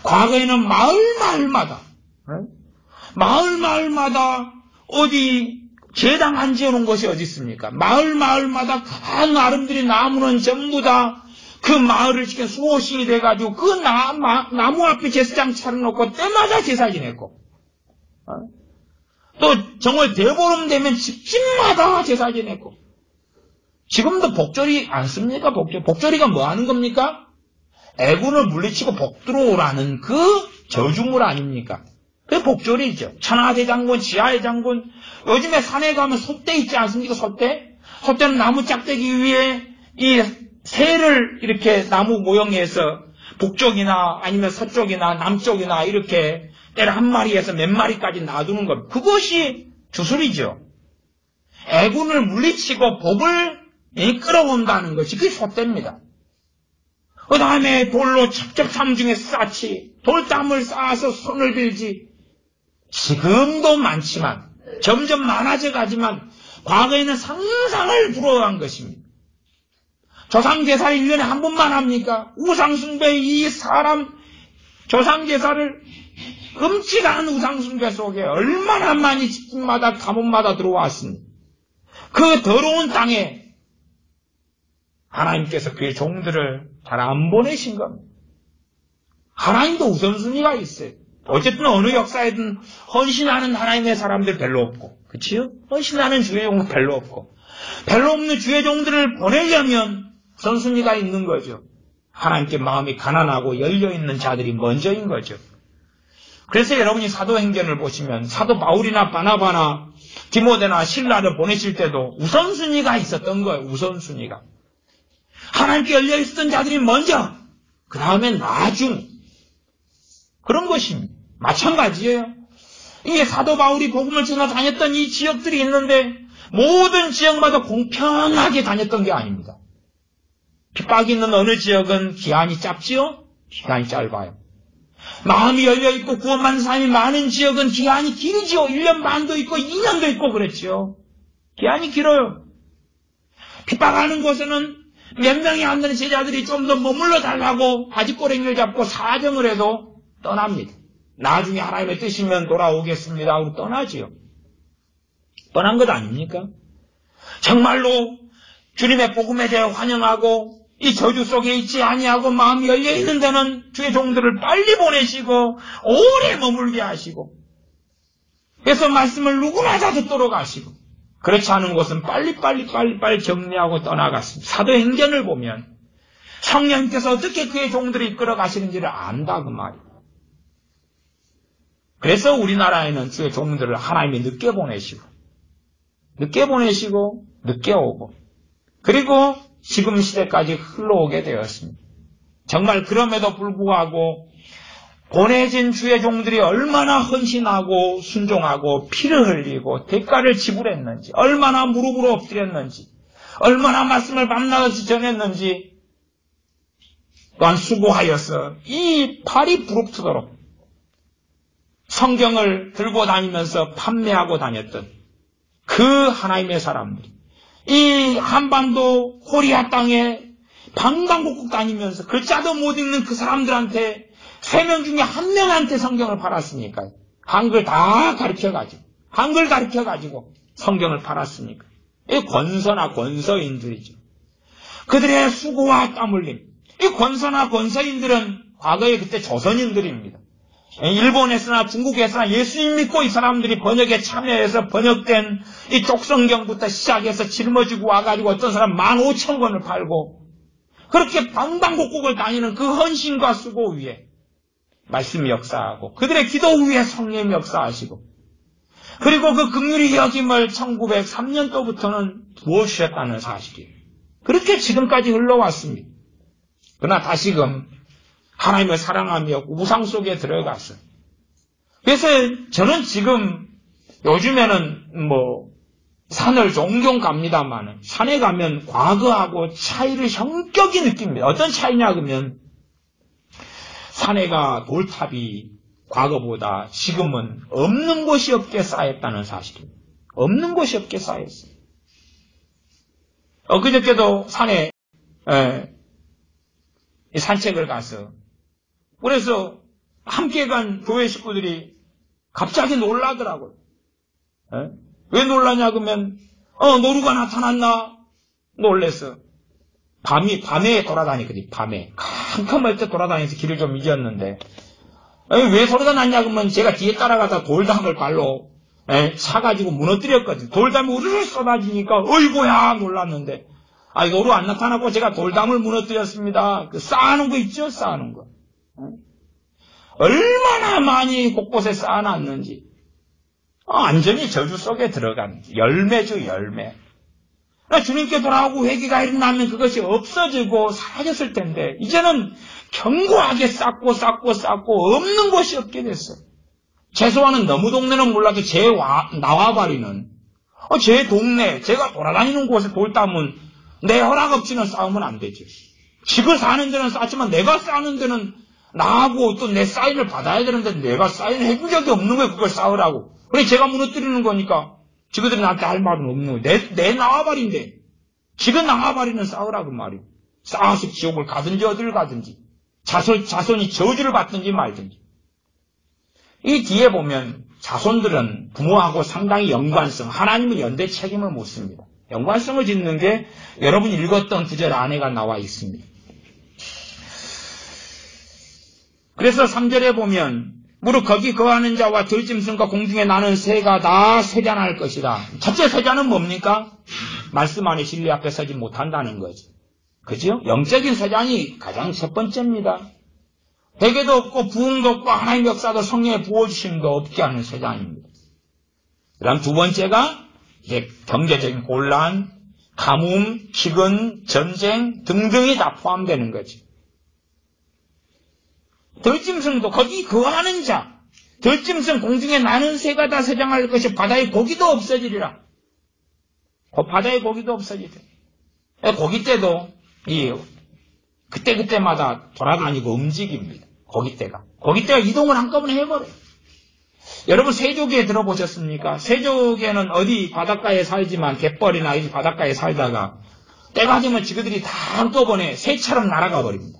과거에는 마을마을마다 어디 제당 안 지어놓은 것이 어디 있습니까? 마을마다 큰 아름드린 나무는 전부 다 그 마을을 지킨 수호신이 돼가지고 그 나무 앞에 제사장 차려놓고 때마다 제사 지냈고 또 정월 대보름 되면 집집마다 제사 지냈고 지금도 복조리 안 씁니까? 복조리가 뭐 하는 겁니까? 애군을 물리치고 복 들어오라는 그 저주물 아닙니까? 그게 복조리죠. 천하대장군, 지하대장군, 요즘에 산에 가면 솥대 있지 않습니까? 솥대는 나무 짝대기 위에 이 새를 이렇게 나무 모형에서 북쪽이나 아니면 서쪽이나 남쪽이나 이렇게 때를 한 마리에서 몇 마리까지 놔두는 것. 그것이 주술이죠. 애군을 물리치고 복을 끌어온다는 것이 그게 솥대입니다. 그 다음에 돌로 첩첩삼중에 쌓지, 돌담을 쌓아서 손을 빌지. 지금도 많지만 점점 많아져 가지만 과거에는 상상을 불허한 것입니다. 조상제사를 1년에 한 번만 합니까? 우상숭배 이 사람 조상제사를 끔찍한 우상숭배 속에 얼마나 많이 집집마다 가문마다 들어왔습니다. 그 더러운 땅에 하나님께서 그의 종들을 잘 안 보내신 겁니다. 하나님도 우선순위가 있어요. 어쨌든 어느 역사에든 헌신하는 하나님의 사람들 별로 없고, 그치요? 헌신하는 주의 종 별로 없고, 별로 없는 주의 종들을 보내려면 선순위가 있는 거죠. 하나님께 마음이 가난하고 열려있는 자들이 먼저인 거죠. 그래서 여러분이 사도행전을 보시면 사도 바울이나 바나바나 디모데나 실라를 보내실 때도 우선순위가 있었던 거예요. 우선순위가. 하나님께 열려있었던 자들이 먼저, 그 다음에 나중. 그런 것입니다. 마찬가지예요. 이게 사도 바울이 복음을 전하 다녔던 이 지역들이 있는데 모든 지역마다 공평하게 다녔던 게 아닙니다. 핍박이 있는 어느 지역은 기한이 짧지요? 기한이 짧아요. 마음이 열려있고 구원받는 사람이 많은 지역은 기한이 길지요. 1년 반도 있고 2년도 있고 그랬지요. 기한이 길어요. 핍박하는 곳에는 몇 명이 안 되는 제자들이 좀 더 머물러 달라고 바지꼬랭이를 잡고 사정을 해도 떠납니다. 나중에 하나님의 뜻이면 돌아오겠습니다 하고 떠나지요. 떠난 것 아닙니까? 정말로 주님의 복음에 대해 환영하고 이 저주 속에 있지 아니하고 마음이 열려있는 데는 주의 종들을 빨리 보내시고 오래 머물게 하시고 그래서 말씀을 누구마다 듣도록 하시고 그렇지 않은 곳은 빨리 정리하고 떠나갔습니다. 사도행전을 보면 성령께서 어떻게 그의 종들을 이끌어 가시는지를 안다 그 말이에요. 그래서 우리나라에는 주의 종들을 하나님이 늦게 보내시고 늦게 오고 그리고 지금 시대까지 흘러오게 되었습니다. 정말 그럼에도 불구하고 보내진 주의 종들이 얼마나 헌신하고 순종하고 피를 흘리고 대가를 지불했는지 얼마나 무릎으로 엎드렸는지 얼마나 말씀을 밤낮없이 전했는지 또한 수고하여서 이 팔이 부릅트도록 성경을 들고 다니면서 판매하고 다녔던 그 하나님의 사람들이 이 한반도 코리아 땅에 방방곡곡 다니면서 글자도 못 읽는 그 사람들한테 3명 중에 1명한테 성경을 팔았으니까요. 한글 다 가르쳐가지고 한글 가르쳐가지고 성경을 팔았으니까 이 권서인들이죠. 그들의 수고와 땀 흘림. 이 권서인들은 과거에 그때 조선인들입니다. 일본에서나 중국에서나 예수님 믿고 이 사람들이 번역에 참여해서 번역된 이 족성경부터 시작해서 짊어지고 와가지고 어떤 사람 15,000권을 팔고 그렇게 방방곡곡을 다니는 그 헌신과 수고 위에 말씀이 역사하고 그들의 기도 위에 성령이 역사하시고 그리고 그 긍휼히 여김을 1903년도부터는 부어주셨다는 사실이에요. 그렇게 지금까지 흘러왔습니다. 그러나 다시금 하나님을 사랑하며 우상 속에 들어갔어요. 그래서 저는 지금 요즘에는 산을 종종 갑니다만 산에 가면 과거하고 차이를 현격히 느낍니다. 어떤 차이냐 그러면 산에가 돌탑이 과거보다 지금은 없는 곳이 없게 쌓였다는 사실입니다. 없는 곳이 없게 쌓였어요. 그저께도 산에 산책을 가서 그래서 함께 간 교회 식구들이 갑자기 놀라더라고요. 왜 놀라냐 그러면 노루가 나타났나 놀래서 밤에 돌아다니거든요. 밤에 캄캄할 때 돌아다니면서 길을 좀 잊었는데 왜 소리가 났냐 그러면 제가 뒤에 따라가다 돌담을 발로 차가지고 무너뜨렸거든요. 돌담이 우르르 쏟아지니까 어이구야 놀랐는데 노루 안 나타나고 제가 돌담을 무너뜨렸습니다. 그 쌓아놓은 거 있죠? 쌓아놓은 거. 얼마나 많이 곳곳에 쌓아놨는지 완전히 저주 속에 들어간 열매죠. 열매. 주님께 돌아오고 회개가 일어나면 그것이 없어지고 사라졌을 텐데 이제는 견고하게 쌓고 없는 곳이 없게 됐어요. 최소한은 너무 동네는 몰라도 제 나와바리는 제 동네 제가 돌아다니는 곳에 돌담은 내 허락 없이는 쌓으면 안 되죠. 지금 사는 데는 쌓지만 내가 쌓는 데는 나하고 또 내 사인을 받아야 되는데 내가 사인을 해준 적이 없는 거예요. 그걸 쌓으라고. 그래 제가 무너뜨리는 거니까 지그들이 나한테 할 말은 없는 거예요. 내 나와바리인데 지금 나와바리는 쌓으라고 말이에요. 쌓아서 지옥을 가든지 어딜 가든지 자손이 저주를 받든지 말든지. 이 뒤에 보면 자손들은 부모하고 상당히 연관성 하나님은 연대 책임을 묻습니다. 연관성을 짓는 게 여러분이 읽었던 구절 안에가 나와 있습니다. 그래서 3절에 보면 무릇 거기 거하는 자와 들짐승과 공중에 나는 새가 다 쇠잔할 것이다. 첫째 쇠잔은 뭡니까? 말씀 안에 진리 앞에 서지 못한다는 거죠. 그죠? 영적인 쇠잔이 가장 첫 번째입니다. 회개도 없고 부흥도 없고 하나님의 역사도 성령의 부어주심도 없게 하는 쇠잔입니다. 그 다음 두 번째가 이제 경제적인 곤란, 가뭄, 기근, 전쟁 등등이 다 포함되는 거죠. 들짐승도 거기 거하는 자, 들짐승 공중에 나는 새가 다 세장할 것이 바다의 고기도 없어지리라. 바다의 고기도 없어지리라. 고기떼도 그때마다 돌아다니고 움직입니다. 고기떼가 이동을 한꺼번에 해버려요. 여러분 새조개 들어보셨습니까? 새조개는 어디 바닷가에 살지만 갯벌이나 이 바닷가에 살다가 때가 되면 지그들이 다 한꺼번에 새처럼 날아가 버립니다.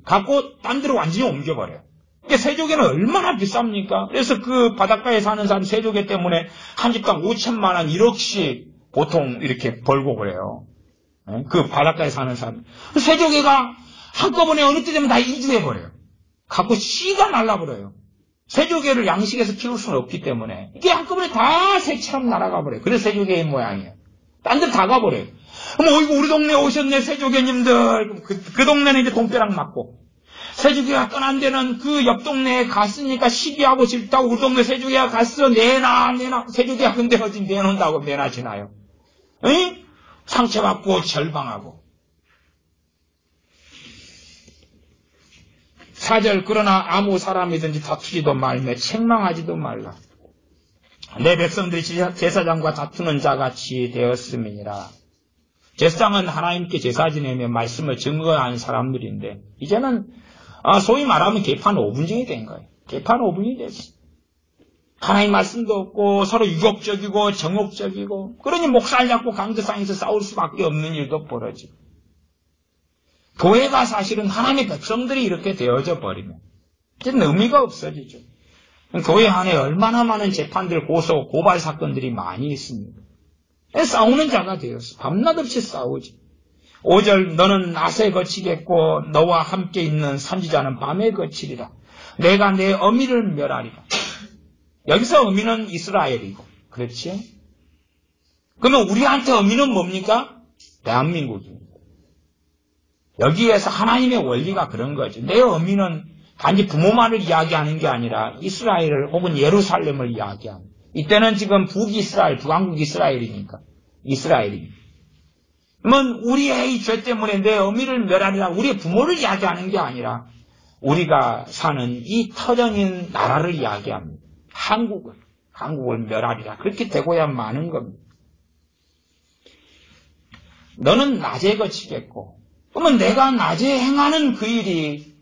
갖고 딴 데로 완전히 옮겨버려요. 그러니까 새조개는 얼마나 비쌉니까? 그래서 그 바닷가에 사는 사람 새조개 때문에 한 집당 5천만 원 1억씩 보통 이렇게 벌고 그래요. 그 바닷가에 사는 사람. 새조개가 한꺼번에 어느 때 되면 다 이주해버려요. 갖고 씨가 날라버려요. 새조개를 양식에서 키울 수는 없기 때문에 이게 한꺼번에 다 새처럼 날아가 버려요. 그래서 새조개의 모양이에요. 딴 데 다 가버려요. 그럼 어이구 우리 동네에 오셨네 새조개님들. 그 동네는 이제 동벼락 맞고 새조개가 떠난 데는 그 옆 동네에 갔으니까 시기하고 싫다고 우리 동네 새조개가 갔어. 내놔. 새조개가 근데 어디 내놓는다고 내놔지나요? 응? 상처받고 절방하고. 4절 그러나 아무 사람이든지 다투지도 말며 책망하지도 말라. 내 백성들이 제사장과 다투는 자같이 되었음이니라. 제사장은 하나님께 제사 지내며 말씀을 증거한 사람들인데 이제는 소위 말하면 개판 5분쟁이 된 거예요. 개판 5분이 됐어. 하나님 말씀도 없고 서로 유격적이고 정욕적이고 그러니 목살 잡고 강제상에서 싸울 수밖에 없는 일도 벌어지고 교회가 사실은 하나님의 백성들이 이렇게 되어져 버리면 이제는 의미가 없어지죠. 교회 안에 얼마나 많은 재판들 고소 고발 사건들이 많이 있습니다. 싸우는 자가 되었어. 밤낮 없이 싸우지. 5절 너는 낮에 거치겠고 너와 함께 있는 선지자는 밤에 거치리라. 내가 내 어미를 멸하리라. 여기서 어미는 이스라엘이고 그렇지? 그러면 우리한테 어미는 뭡니까? 대한민국입니다. 여기에서 하나님의 원리가 그런 거죠. 내 어미는 단지 부모만을 이야기하는 게 아니라 이스라엘을 혹은 예루살렘을 이야기합니다. 이때는 지금 북이스라엘, 북왕국 이스라엘이니까 이스라엘입니다. 그러면 우리의 이 죄 때문에 내 어미를 멸하리라. 우리의 부모를 이야기하는 게 아니라 우리가 사는 이 터전인 나라를 이야기합니다. 한국을 멸하리라. 그렇게 되고야 마는 겁니다. 너는 낮에 거치겠고 그러면 내가 낮에 행하는 그 일이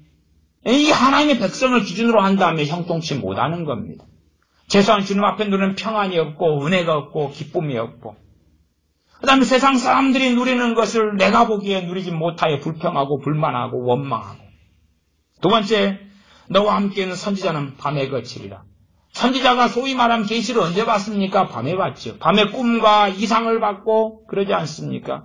이 하나님의 백성을 기준으로 한다면 형통치 못하는 겁니다. 최소한 주님 앞에 누리는 평안이 없고 은혜가 없고 기쁨이 없고 그 다음에 세상 사람들이 누리는 것을 내가 보기에 누리지 못하여 불평하고 불만하고 원망하고 두 번째 너와 함께 있는 선지자는 밤에 거치리라. 선지자가 소위 말하면 계시를 언제 봤습니까? 밤에 봤죠. 밤에 꿈과 이상을 받고 그러지 않습니까?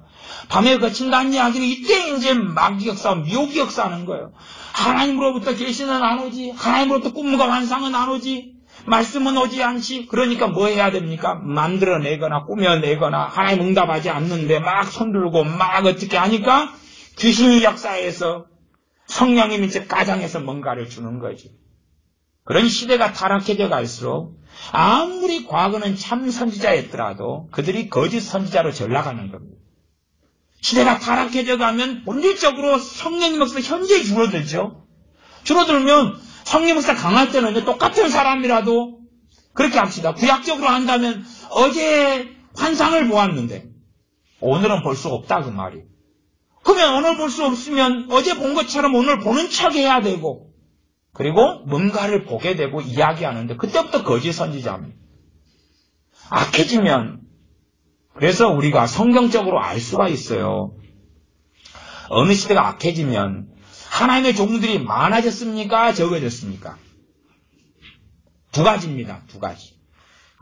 밤에 거친다는 이야기는 이때 이제 마귀 역사, 미혹이 역사하는 거예요. 하나님으로부터 계시는 안 오지. 하나님으로부터 꿈과 환상은 안 오지. 말씀은 오지 않지. 그러니까 뭐 해야 됩니까? 만들어내거나 꾸며내거나 하나님 응답하지 않는데 막 손들고 막 어떻게 하니까 귀신이 역사해서 성령님이 이제 가장해서 뭔가를 주는 거지. 그런 시대가 타락해져 갈수록 아무리 과거는 참 선지자였더라도 그들이 거짓 선지자로 전락하는 겁니다. 시대가 타락해져 가면 본질적으로 성령님 역사 현저히 줄어들죠. 줄어들면 성령 역사 강할 때는 이제 똑같은 사람이라도 그렇게 합시다. 구약적으로 한다면 어제 환상을 보았는데 오늘은 볼 수 없다 그 말이에요. 그러면 오늘 볼 수 없으면 어제 본 것처럼 오늘 보는 척 해야 되고 그리고 뭔가를 보게 되고 이야기하는데 그때부터 거짓 선지자입니다. 악해지면 그래서 우리가 성경적으로 알 수가 있어요. 어느 시대가 악해지면 하나님의 종들이 많아졌습니까? 적어졌습니까? 두 가지입니다. 두 가지.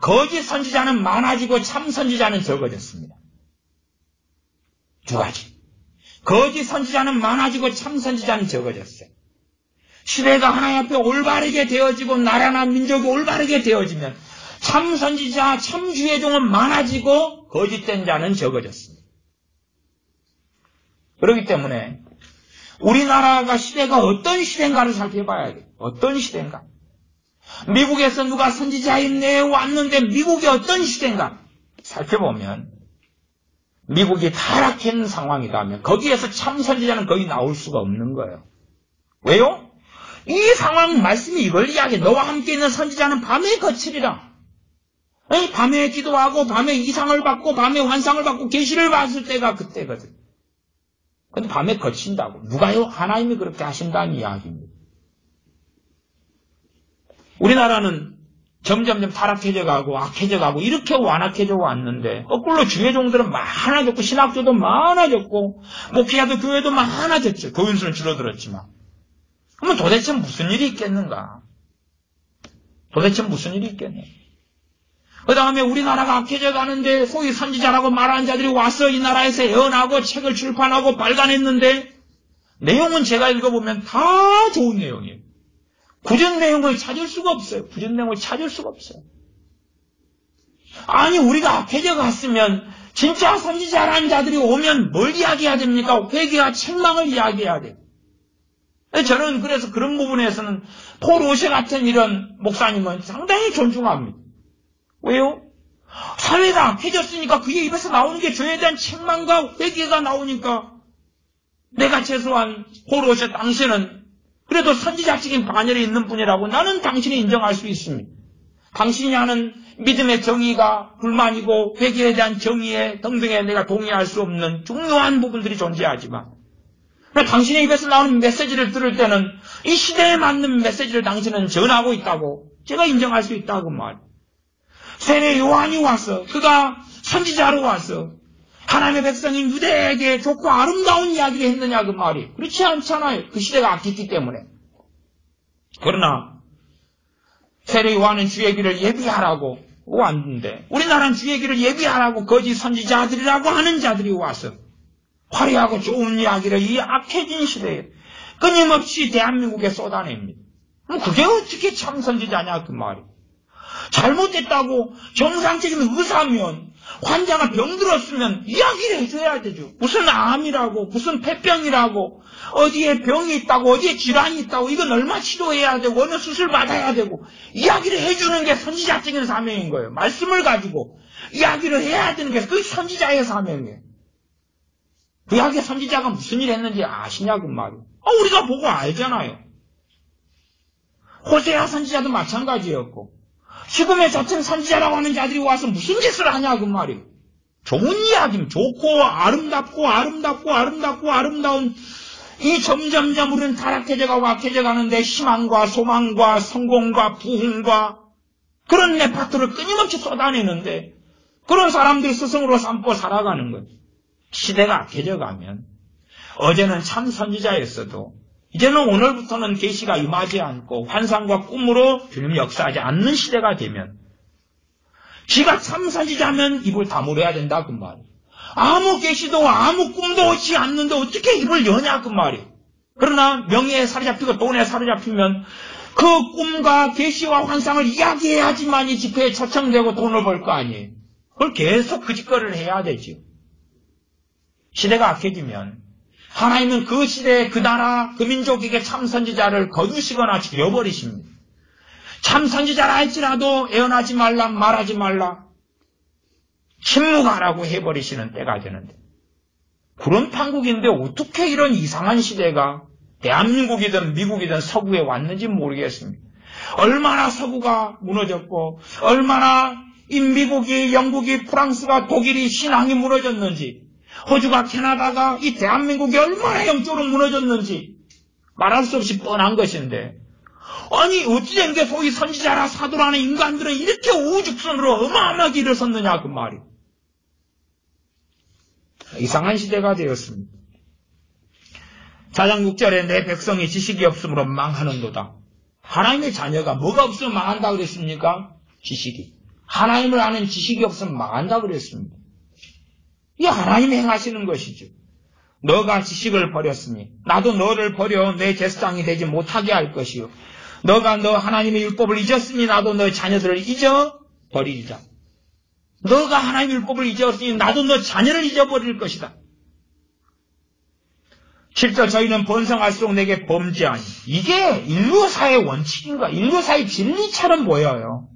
거짓 선지자는 많아지고 참 선지자는 적어졌습니다. 두 가지. 거짓 선지자는 많아지고 참 선지자는 적어졌어요. 시대가 하나님 앞에 올바르게 되어지고 나라나 민족이 올바르게 되어지면 참 선지자, 참 주의 종은 많아지고 거짓된 자는 적어졌습니다. 그렇기 때문에 우리나라가 시대가 어떤 시대인가를 살펴봐야 돼요. 어떤 시대인가. 미국에서 누가 선지자인데 왔는데 미국이 어떤 시대인가 살펴보면 미국이 타락한 상황이라면 거기에서 참 선지자는 거의 나올 수가 없는 거예요. 왜요? 이 상황 말씀이 이걸 이야기해. 너와 함께 있는 선지자는 밤에 거치리라. 아니, 밤에 기도하고 밤에 이상을 받고 밤에 환상을 받고 계시를 봤을 때가 그때거든. 근데 밤에 거친다고. 누가요? 하나님이 그렇게 하신다는 이야기입니다. 우리나라는 점점점 타락해져 가고 악해져 가고 이렇게 완악해져 왔는데 거꾸로 주의 종들은 많아졌고 신학교도 많아졌고 목회자도 교회도 많아졌죠. 교인 수는 줄어들었지만. 그러면 도대체 무슨 일이 있겠는가? 도대체 무슨 일이 있겠네? 그 다음에 우리나라가 악해져 가는데 소위 선지자라고 말하는 자들이 와서 이 나라에서 예언하고 책을 출판하고 발간했는데 내용은 제가 읽어보면 다 좋은 내용이에요. 굳은 내용을 찾을 수가 없어요. 굳은 내용을 찾을 수가 없어요. 아니 우리가 악해져 갔으면 진짜 선지자라는 자들이 오면 뭘 이야기해야 됩니까? 회개와 책망을 이야기해야 돼요. 저는 그래서 그런 부분에서는 폴 오셰 같은 이런 목사님은 상당히 존중합니다. 왜요? 사회가 악해졌으니까 그의 입에서 나오는 게 죄에 대한 책망과 회개가 나오니까 내가 최소한 폴 오셰 당신은 그래도 선지자적인 반열에 있는 분이라고 나는 당신이 인정할 수 있습니다. 당신이 하는 믿음의 정의가 불만이고 회개에 대한 정의에 등등에 내가 동의할 수 없는 중요한 부분들이 존재하지만 당신의 입에서 나오는 메시지를 들을 때는 이 시대에 맞는 메시지를 당신은 전하고 있다고 제가 인정할 수 있다고 말이에요. 세례 요한이 와서 그가 선지자로 와서 하나님의 백성인 유대에게 좋고 아름다운 이야기를 했느냐 그 말이 그렇지 않잖아요. 그 시대가 악했기 때문에. 그러나 세례 요한은 주의 길을 예비하라고 왔는데 우리나라는 주의 길을 예비하라고 거짓 선지자들이라고 하는 자들이 와서 화려하고 좋은 이야기를 이 악해진 시대에 끊임없이 대한민국에 쏟아냅니다. 그럼 그게 어떻게 참 선지자냐 그 말이. 잘못됐다고 정상적인 의사면 환자가 병들었으면 이야기를 해줘야 되죠. 무슨 암이라고 무슨 폐병이라고 어디에 병이 있다고 어디에 질환이 있다고 이건 얼마 치료해야 되고 어느 수술 받아야 되고 이야기를 해주는 게 선지자적인 사명인 거예요. 말씀을 가지고 이야기를 해야 되는 게 그 선지자의 사명이에요. 그 이야기의 선지자가 무슨 일 했는지 아시냐 그 말이에요. 우리가 보고 알잖아요. 호세아 선지자도 마찬가지였고 지금의 저층 선지자라고 하는 자들이 와서 무슨 짓을 하냐 그 말이에요. 좋은 이야기면 좋고 아름답고 아름다운 이 점점점 우리는 타락해져가고 악해져 가는데 희망과 소망과 성공과 부흥과 그런 레파토를 끊임없이 쏟아내는데 그런 사람들이 스승으로 삼고 살아가는 거예요. 시대가 악해져 가면 어제는 참 선지자였어도 이제는 오늘부터는 계시가 임하지 않고 환상과 꿈으로 주님 역사하지 않는 시대가 되면 지가 참 선지자면 입을 다물어야 된다 그 말이에요. 아무 계시도 아무 꿈도 오지 않는데 어떻게 입을 여냐 그 말이에요. 그러나 명예에 사로잡히고 돈에 사로잡히면 그 꿈과 계시와 환상을 이야기해야지만이 집회에 초청되고 돈을 벌 거 아니에요. 그걸 계속 그 짓거리를 해야 되죠. 시대가 악해지면 하나님은 그 시대에 그 나라 그 민족에게 참 선지자를 거두시거나 죽여버리십니다. 참 선지자라 할지라도 예언하지 말라 말하지 말라 침묵하라고 해버리시는 때가 되는데 그런 판국인데 어떻게 이런 이상한 시대가 대한민국이든 미국이든 서구에 왔는지 모르겠습니다. 얼마나 서구가 무너졌고 얼마나 이 미국이 영국이 프랑스가 독일이 신앙이 무너졌는지 호주가 캐나다가 이 대한민국이 얼마나 영적으로 무너졌는지 말할 수 없이 뻔한 것인데 아니 어찌된 게 소위 선지자라 사도라는 인간들은 이렇게 우후죽순으로 어마어마하게 일어섰느냐 그 말이. 이상한 시대가 되었습니다. 4장 6절에 내 백성이 지식이 없으므로 망하는도다. 하나님의 자녀가 뭐가 없으면 망한다 그랬습니까? 지식이. 하나님을 아는 지식이 없으면 망한다 그랬습니다. 이게 하나님이 행하시는 것이죠. 너가 지식을 버렸으니 나도 너를 버려 내 제사장이 되지 못하게 할 것이요. 너가 너 하나님의 율법을 잊었으니 나도 너 자녀들을 잊어버리리라. 너가 하나님의 율법을 잊었으니 나도 너 자녀를 잊어버릴 것이다. 7절 저희는 번성할수록 내게 범죄하니. 이게 인류사의 원칙인가? 인류사의 진리처럼 보여요.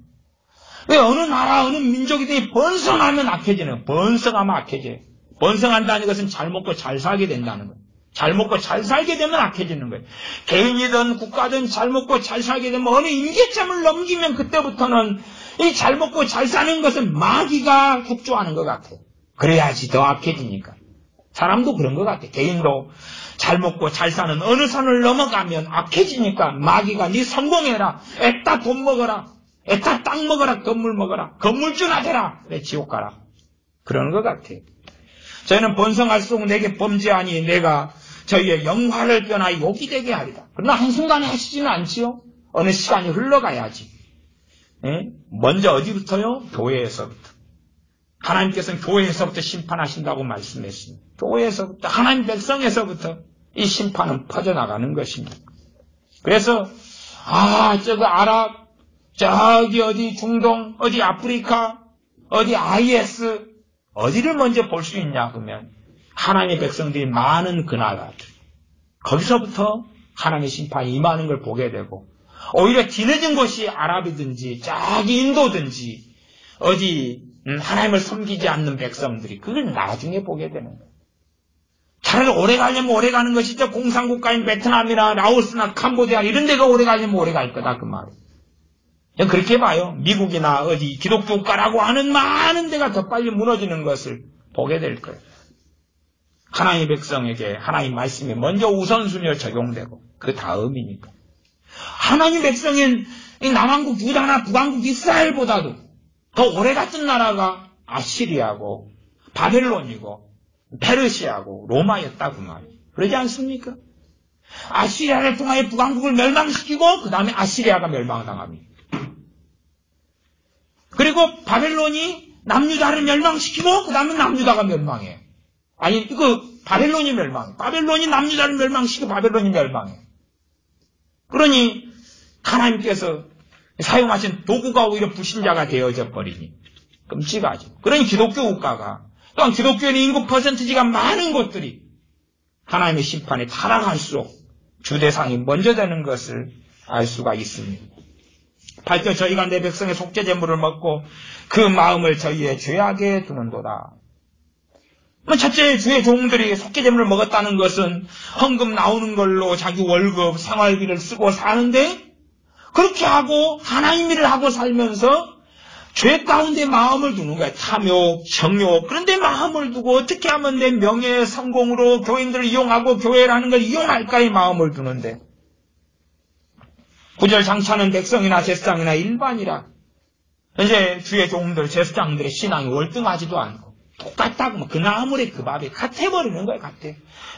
왜 어느 나라 어느 민족이든지 번성하면 악해지는 거예요. 번성하면 악해져요. 번성한다는 것은 잘 먹고 잘 살게 된다는 거예요. 잘 먹고 잘 살게 되면 악해지는 거예요. 개인이든 국가든 잘 먹고 잘 살게 되면 어느 임계점을 넘기면 그때부터는 이 잘 먹고 잘 사는 것은 마귀가 협조하는 것 같아요. 그래야지 더 악해지니까. 사람도 그런 것 같아요. 개인도 잘 먹고 잘 사는 어느 선을 넘어가면 악해지니까 마귀가 네 성공해라. 애따 돈 먹어라. 애따 땅 먹어라. 건물 먹어라. 건물주나 되라. 그래 지옥 가라. 그러는 것 같아요. 저희는 번성할수록 내게 범죄하니 내가 저희의 영화를 변하여 욕이 되게 하리라. 그러나 한순간에 하시지는 않지요. 어느 시간이 흘러가야지. 예? 먼저 어디부터요? 교회에서부터. 하나님께서는 교회에서부터 심판하신다고 말씀했습니다. 교회에서부터, 하나님 백성에서부터 이 심판은 퍼져나가는 것입니다. 그래서 저거 아랍, 저기 어디 중동, 어디 아프리카, 어디 IS, 어디를 먼저 볼 수 있냐 그러면 하나님의 백성들이 많은 그 나라들, 거기서부터 하나님의 심판이 임하는 걸 보게 되고, 오히려 뒤늦은 곳이 아랍이든지 저기 인도든지 어디 하나님을 섬기지 않는 백성들이 그걸 나중에 보게 되는 거예요. 차라리 오래 가려면 오래 가는 것이죠. 공산국가인 베트남이나 라오스나 캄보디아 이런 데가 오래 가려면 오래 갈 거다 그 말이에요. 그렇게 봐요. 미국이나 어디 기독교 국가라고 하는 많은 데가 더 빨리 무너지는 것을 보게 될 거예요. 하나님의 백성에게 하나님 말씀이 먼저 우선순위로 적용되고 그 다음이니까. 하나님 백성인 이 남한국 유다나 북한국 이스라엘보다도 더 오래 갔던 나라가 아시리아고 바벨론이고 페르시아고 로마였다고 말이에요. 그러지 않습니까? 아시리아를 통하여 북한국을 멸망시키고 그 다음에 아시리아가 멸망당합니다. 그리고 바벨론이 남유다를 멸망시키고 그 다음에 남유다가 멸망해요. 아니 바벨론이 멸망해. 바벨론이 남유다를 멸망시키고 바벨론이 멸망해. 그러니 하나님께서 사용하신 도구가 오히려 불신자가 되어져 버리니 끔찍하죠. 그러니 기독교 국가가 또한 기독교인의 인구 퍼센티지가 많은 곳들이 하나님의 심판에 타락할수록 주대상이 먼저 되는 것을 알 수가 있습니다. 8절 저희가 내 백성의 속죄제물을 먹고 그 마음을 저희의 죄악에 두는도다. 첫째 주의 종들이 속죄제물을 먹었다는 것은 헌금 나오는 걸로 자기 월급 생활비를 쓰고 사는데 그렇게 하고 하나님 일을 하고 살면서 죄 가운데 마음을 두는 거예요. 탐욕, 정욕. 그런데 마음을 두고 어떻게 하면 내 명예, 성공으로 교인들을 이용하고 교회라는 걸 이용할까의 마음을 두는데 9절 장차는 백성이나 제사장이나 일반이라 현재 주의 종들, 제사장들의 신앙이 월등하지도 않고 똑같다고 그 나물에 그 밥에 같아버리는 거예요. 같아.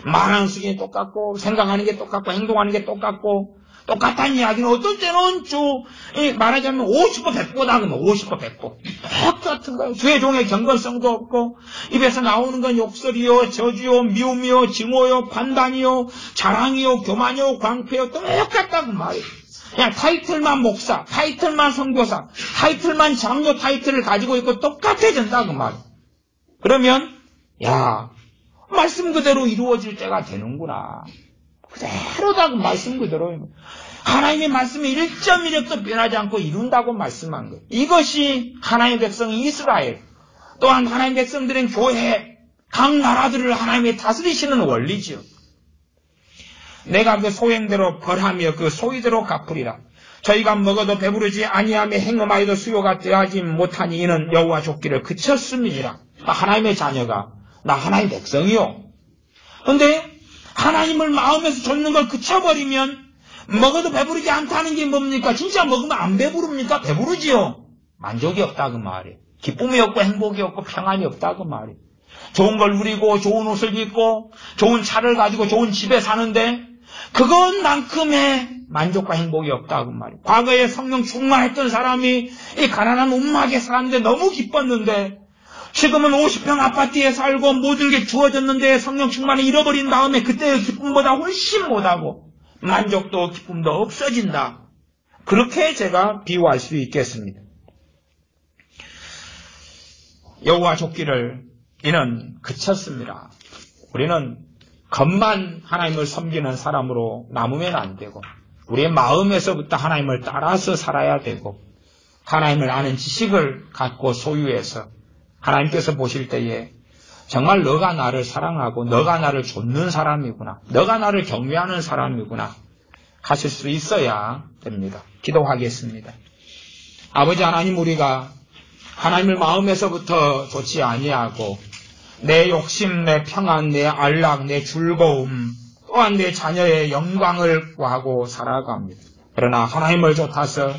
말하는 수준이 똑같고 생각하는 게 똑같고 행동하는 게 똑같고 똑같다는 이야기는 어떨 때는 말하자면 50% 100%다 그러면 50% 100%. 똑같은 거예요. 주의 종의 경건성도 없고 입에서 나오는 건 욕설이요, 저주요, 미움이요, 증오요, 판단이요, 자랑이요, 교만이요, 광패요 똑같다고 말이에요. 그냥 타이틀만 목사, 타이틀만 선교사, 타이틀만 장로 타이틀을 가지고 있고 똑같아진다고 말이에요. 그러면 말씀 그대로 이루어질 때가 되는구나. 그대로다고 말씀 그대로 하나님의 말씀이 1.1획도 변하지 않고 이룬다고 말씀한 거예요. 이것이 하나님의 백성인 이스라엘 또한 하나님의 백성들은 교회 각 나라들을 하나님이 다스리시는 원리지요. 내가 그 소행대로 벌하며 그 소위대로 갚으리라. 저희가 먹어도 배부르지 아니하며 행음하여도 수요가 되하지 못하니 이는 여호와 족기를 그쳤음이니라. 하나님의 자녀가 나 하나님의 백성이요. 그런데 하나님을 마음에서 좇는 걸 그쳐버리면 먹어도 배부르지 않다는 게 뭡니까? 진짜 먹으면 안 배부릅니까? 배부르지요. 만족이 없다 그 말이에요. 기쁨이 없고 행복이 없고 평안이 없다 그 말이에요. 좋은 걸 누리고 좋은 옷을 입고 좋은 차를 가지고 좋은 집에 사는데 그것만큼의 만족과 행복이 없다 그 말이에요. 과거에 성령 충만했던 사람이 이 가난한 움막에 사는데 너무 기뻤는데 지금은 50평 아파트에 살고 모든 게 주어졌는데 성령 충만을 잃어버린 다음에 그때의 기쁨보다 훨씬 못하고 만족도 기쁨도 없어진다. 그렇게 제가 비유할 수 있겠습니다. 여호와 족기를 이는 그쳤습니다. 우리는 겉만 하나님을 섬기는 사람으로 남으면 안 되고 우리의 마음에서부터 하나님을 따라서 살아야 되고 하나님을 아는 지식을 갖고 소유해서 하나님께서 보실 때에 정말 너가 나를 사랑하고 너가 나를 좇는 사람이구나. 너가 나를 경외하는 사람이구나. 하실 수 있어야 됩니다. 기도하겠습니다. 아버지 하나님, 우리가 하나님을 마음에서부터 좋지 아니하고 내 욕심, 내 평안, 내 안락, 내 즐거움, 또한 내 자녀의 영광을 구하고 살아갑니다. 그러나 하나님을 좇아서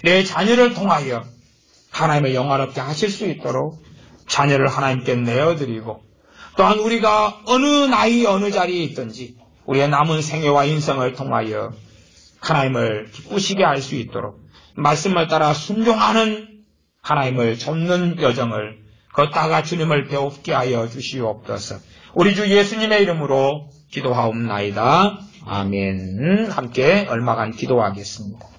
내 자녀를 통하여 하나님을 영화롭게 하실 수 있도록 자녀를 하나님께 내어드리고, 또한 우리가 어느 나이 어느 자리에 있든지 우리의 남은 생애와 인생을 통하여 하나님을 기쁘시게 할 수 있도록 말씀을 따라 순종하는 하나님을 좇는 여정을 걷다가 주님을 배웁게 하여 주시옵소서. 우리 주 예수님의 이름으로 기도하옵나이다. 아멘. 함께 얼마간 기도하겠습니다.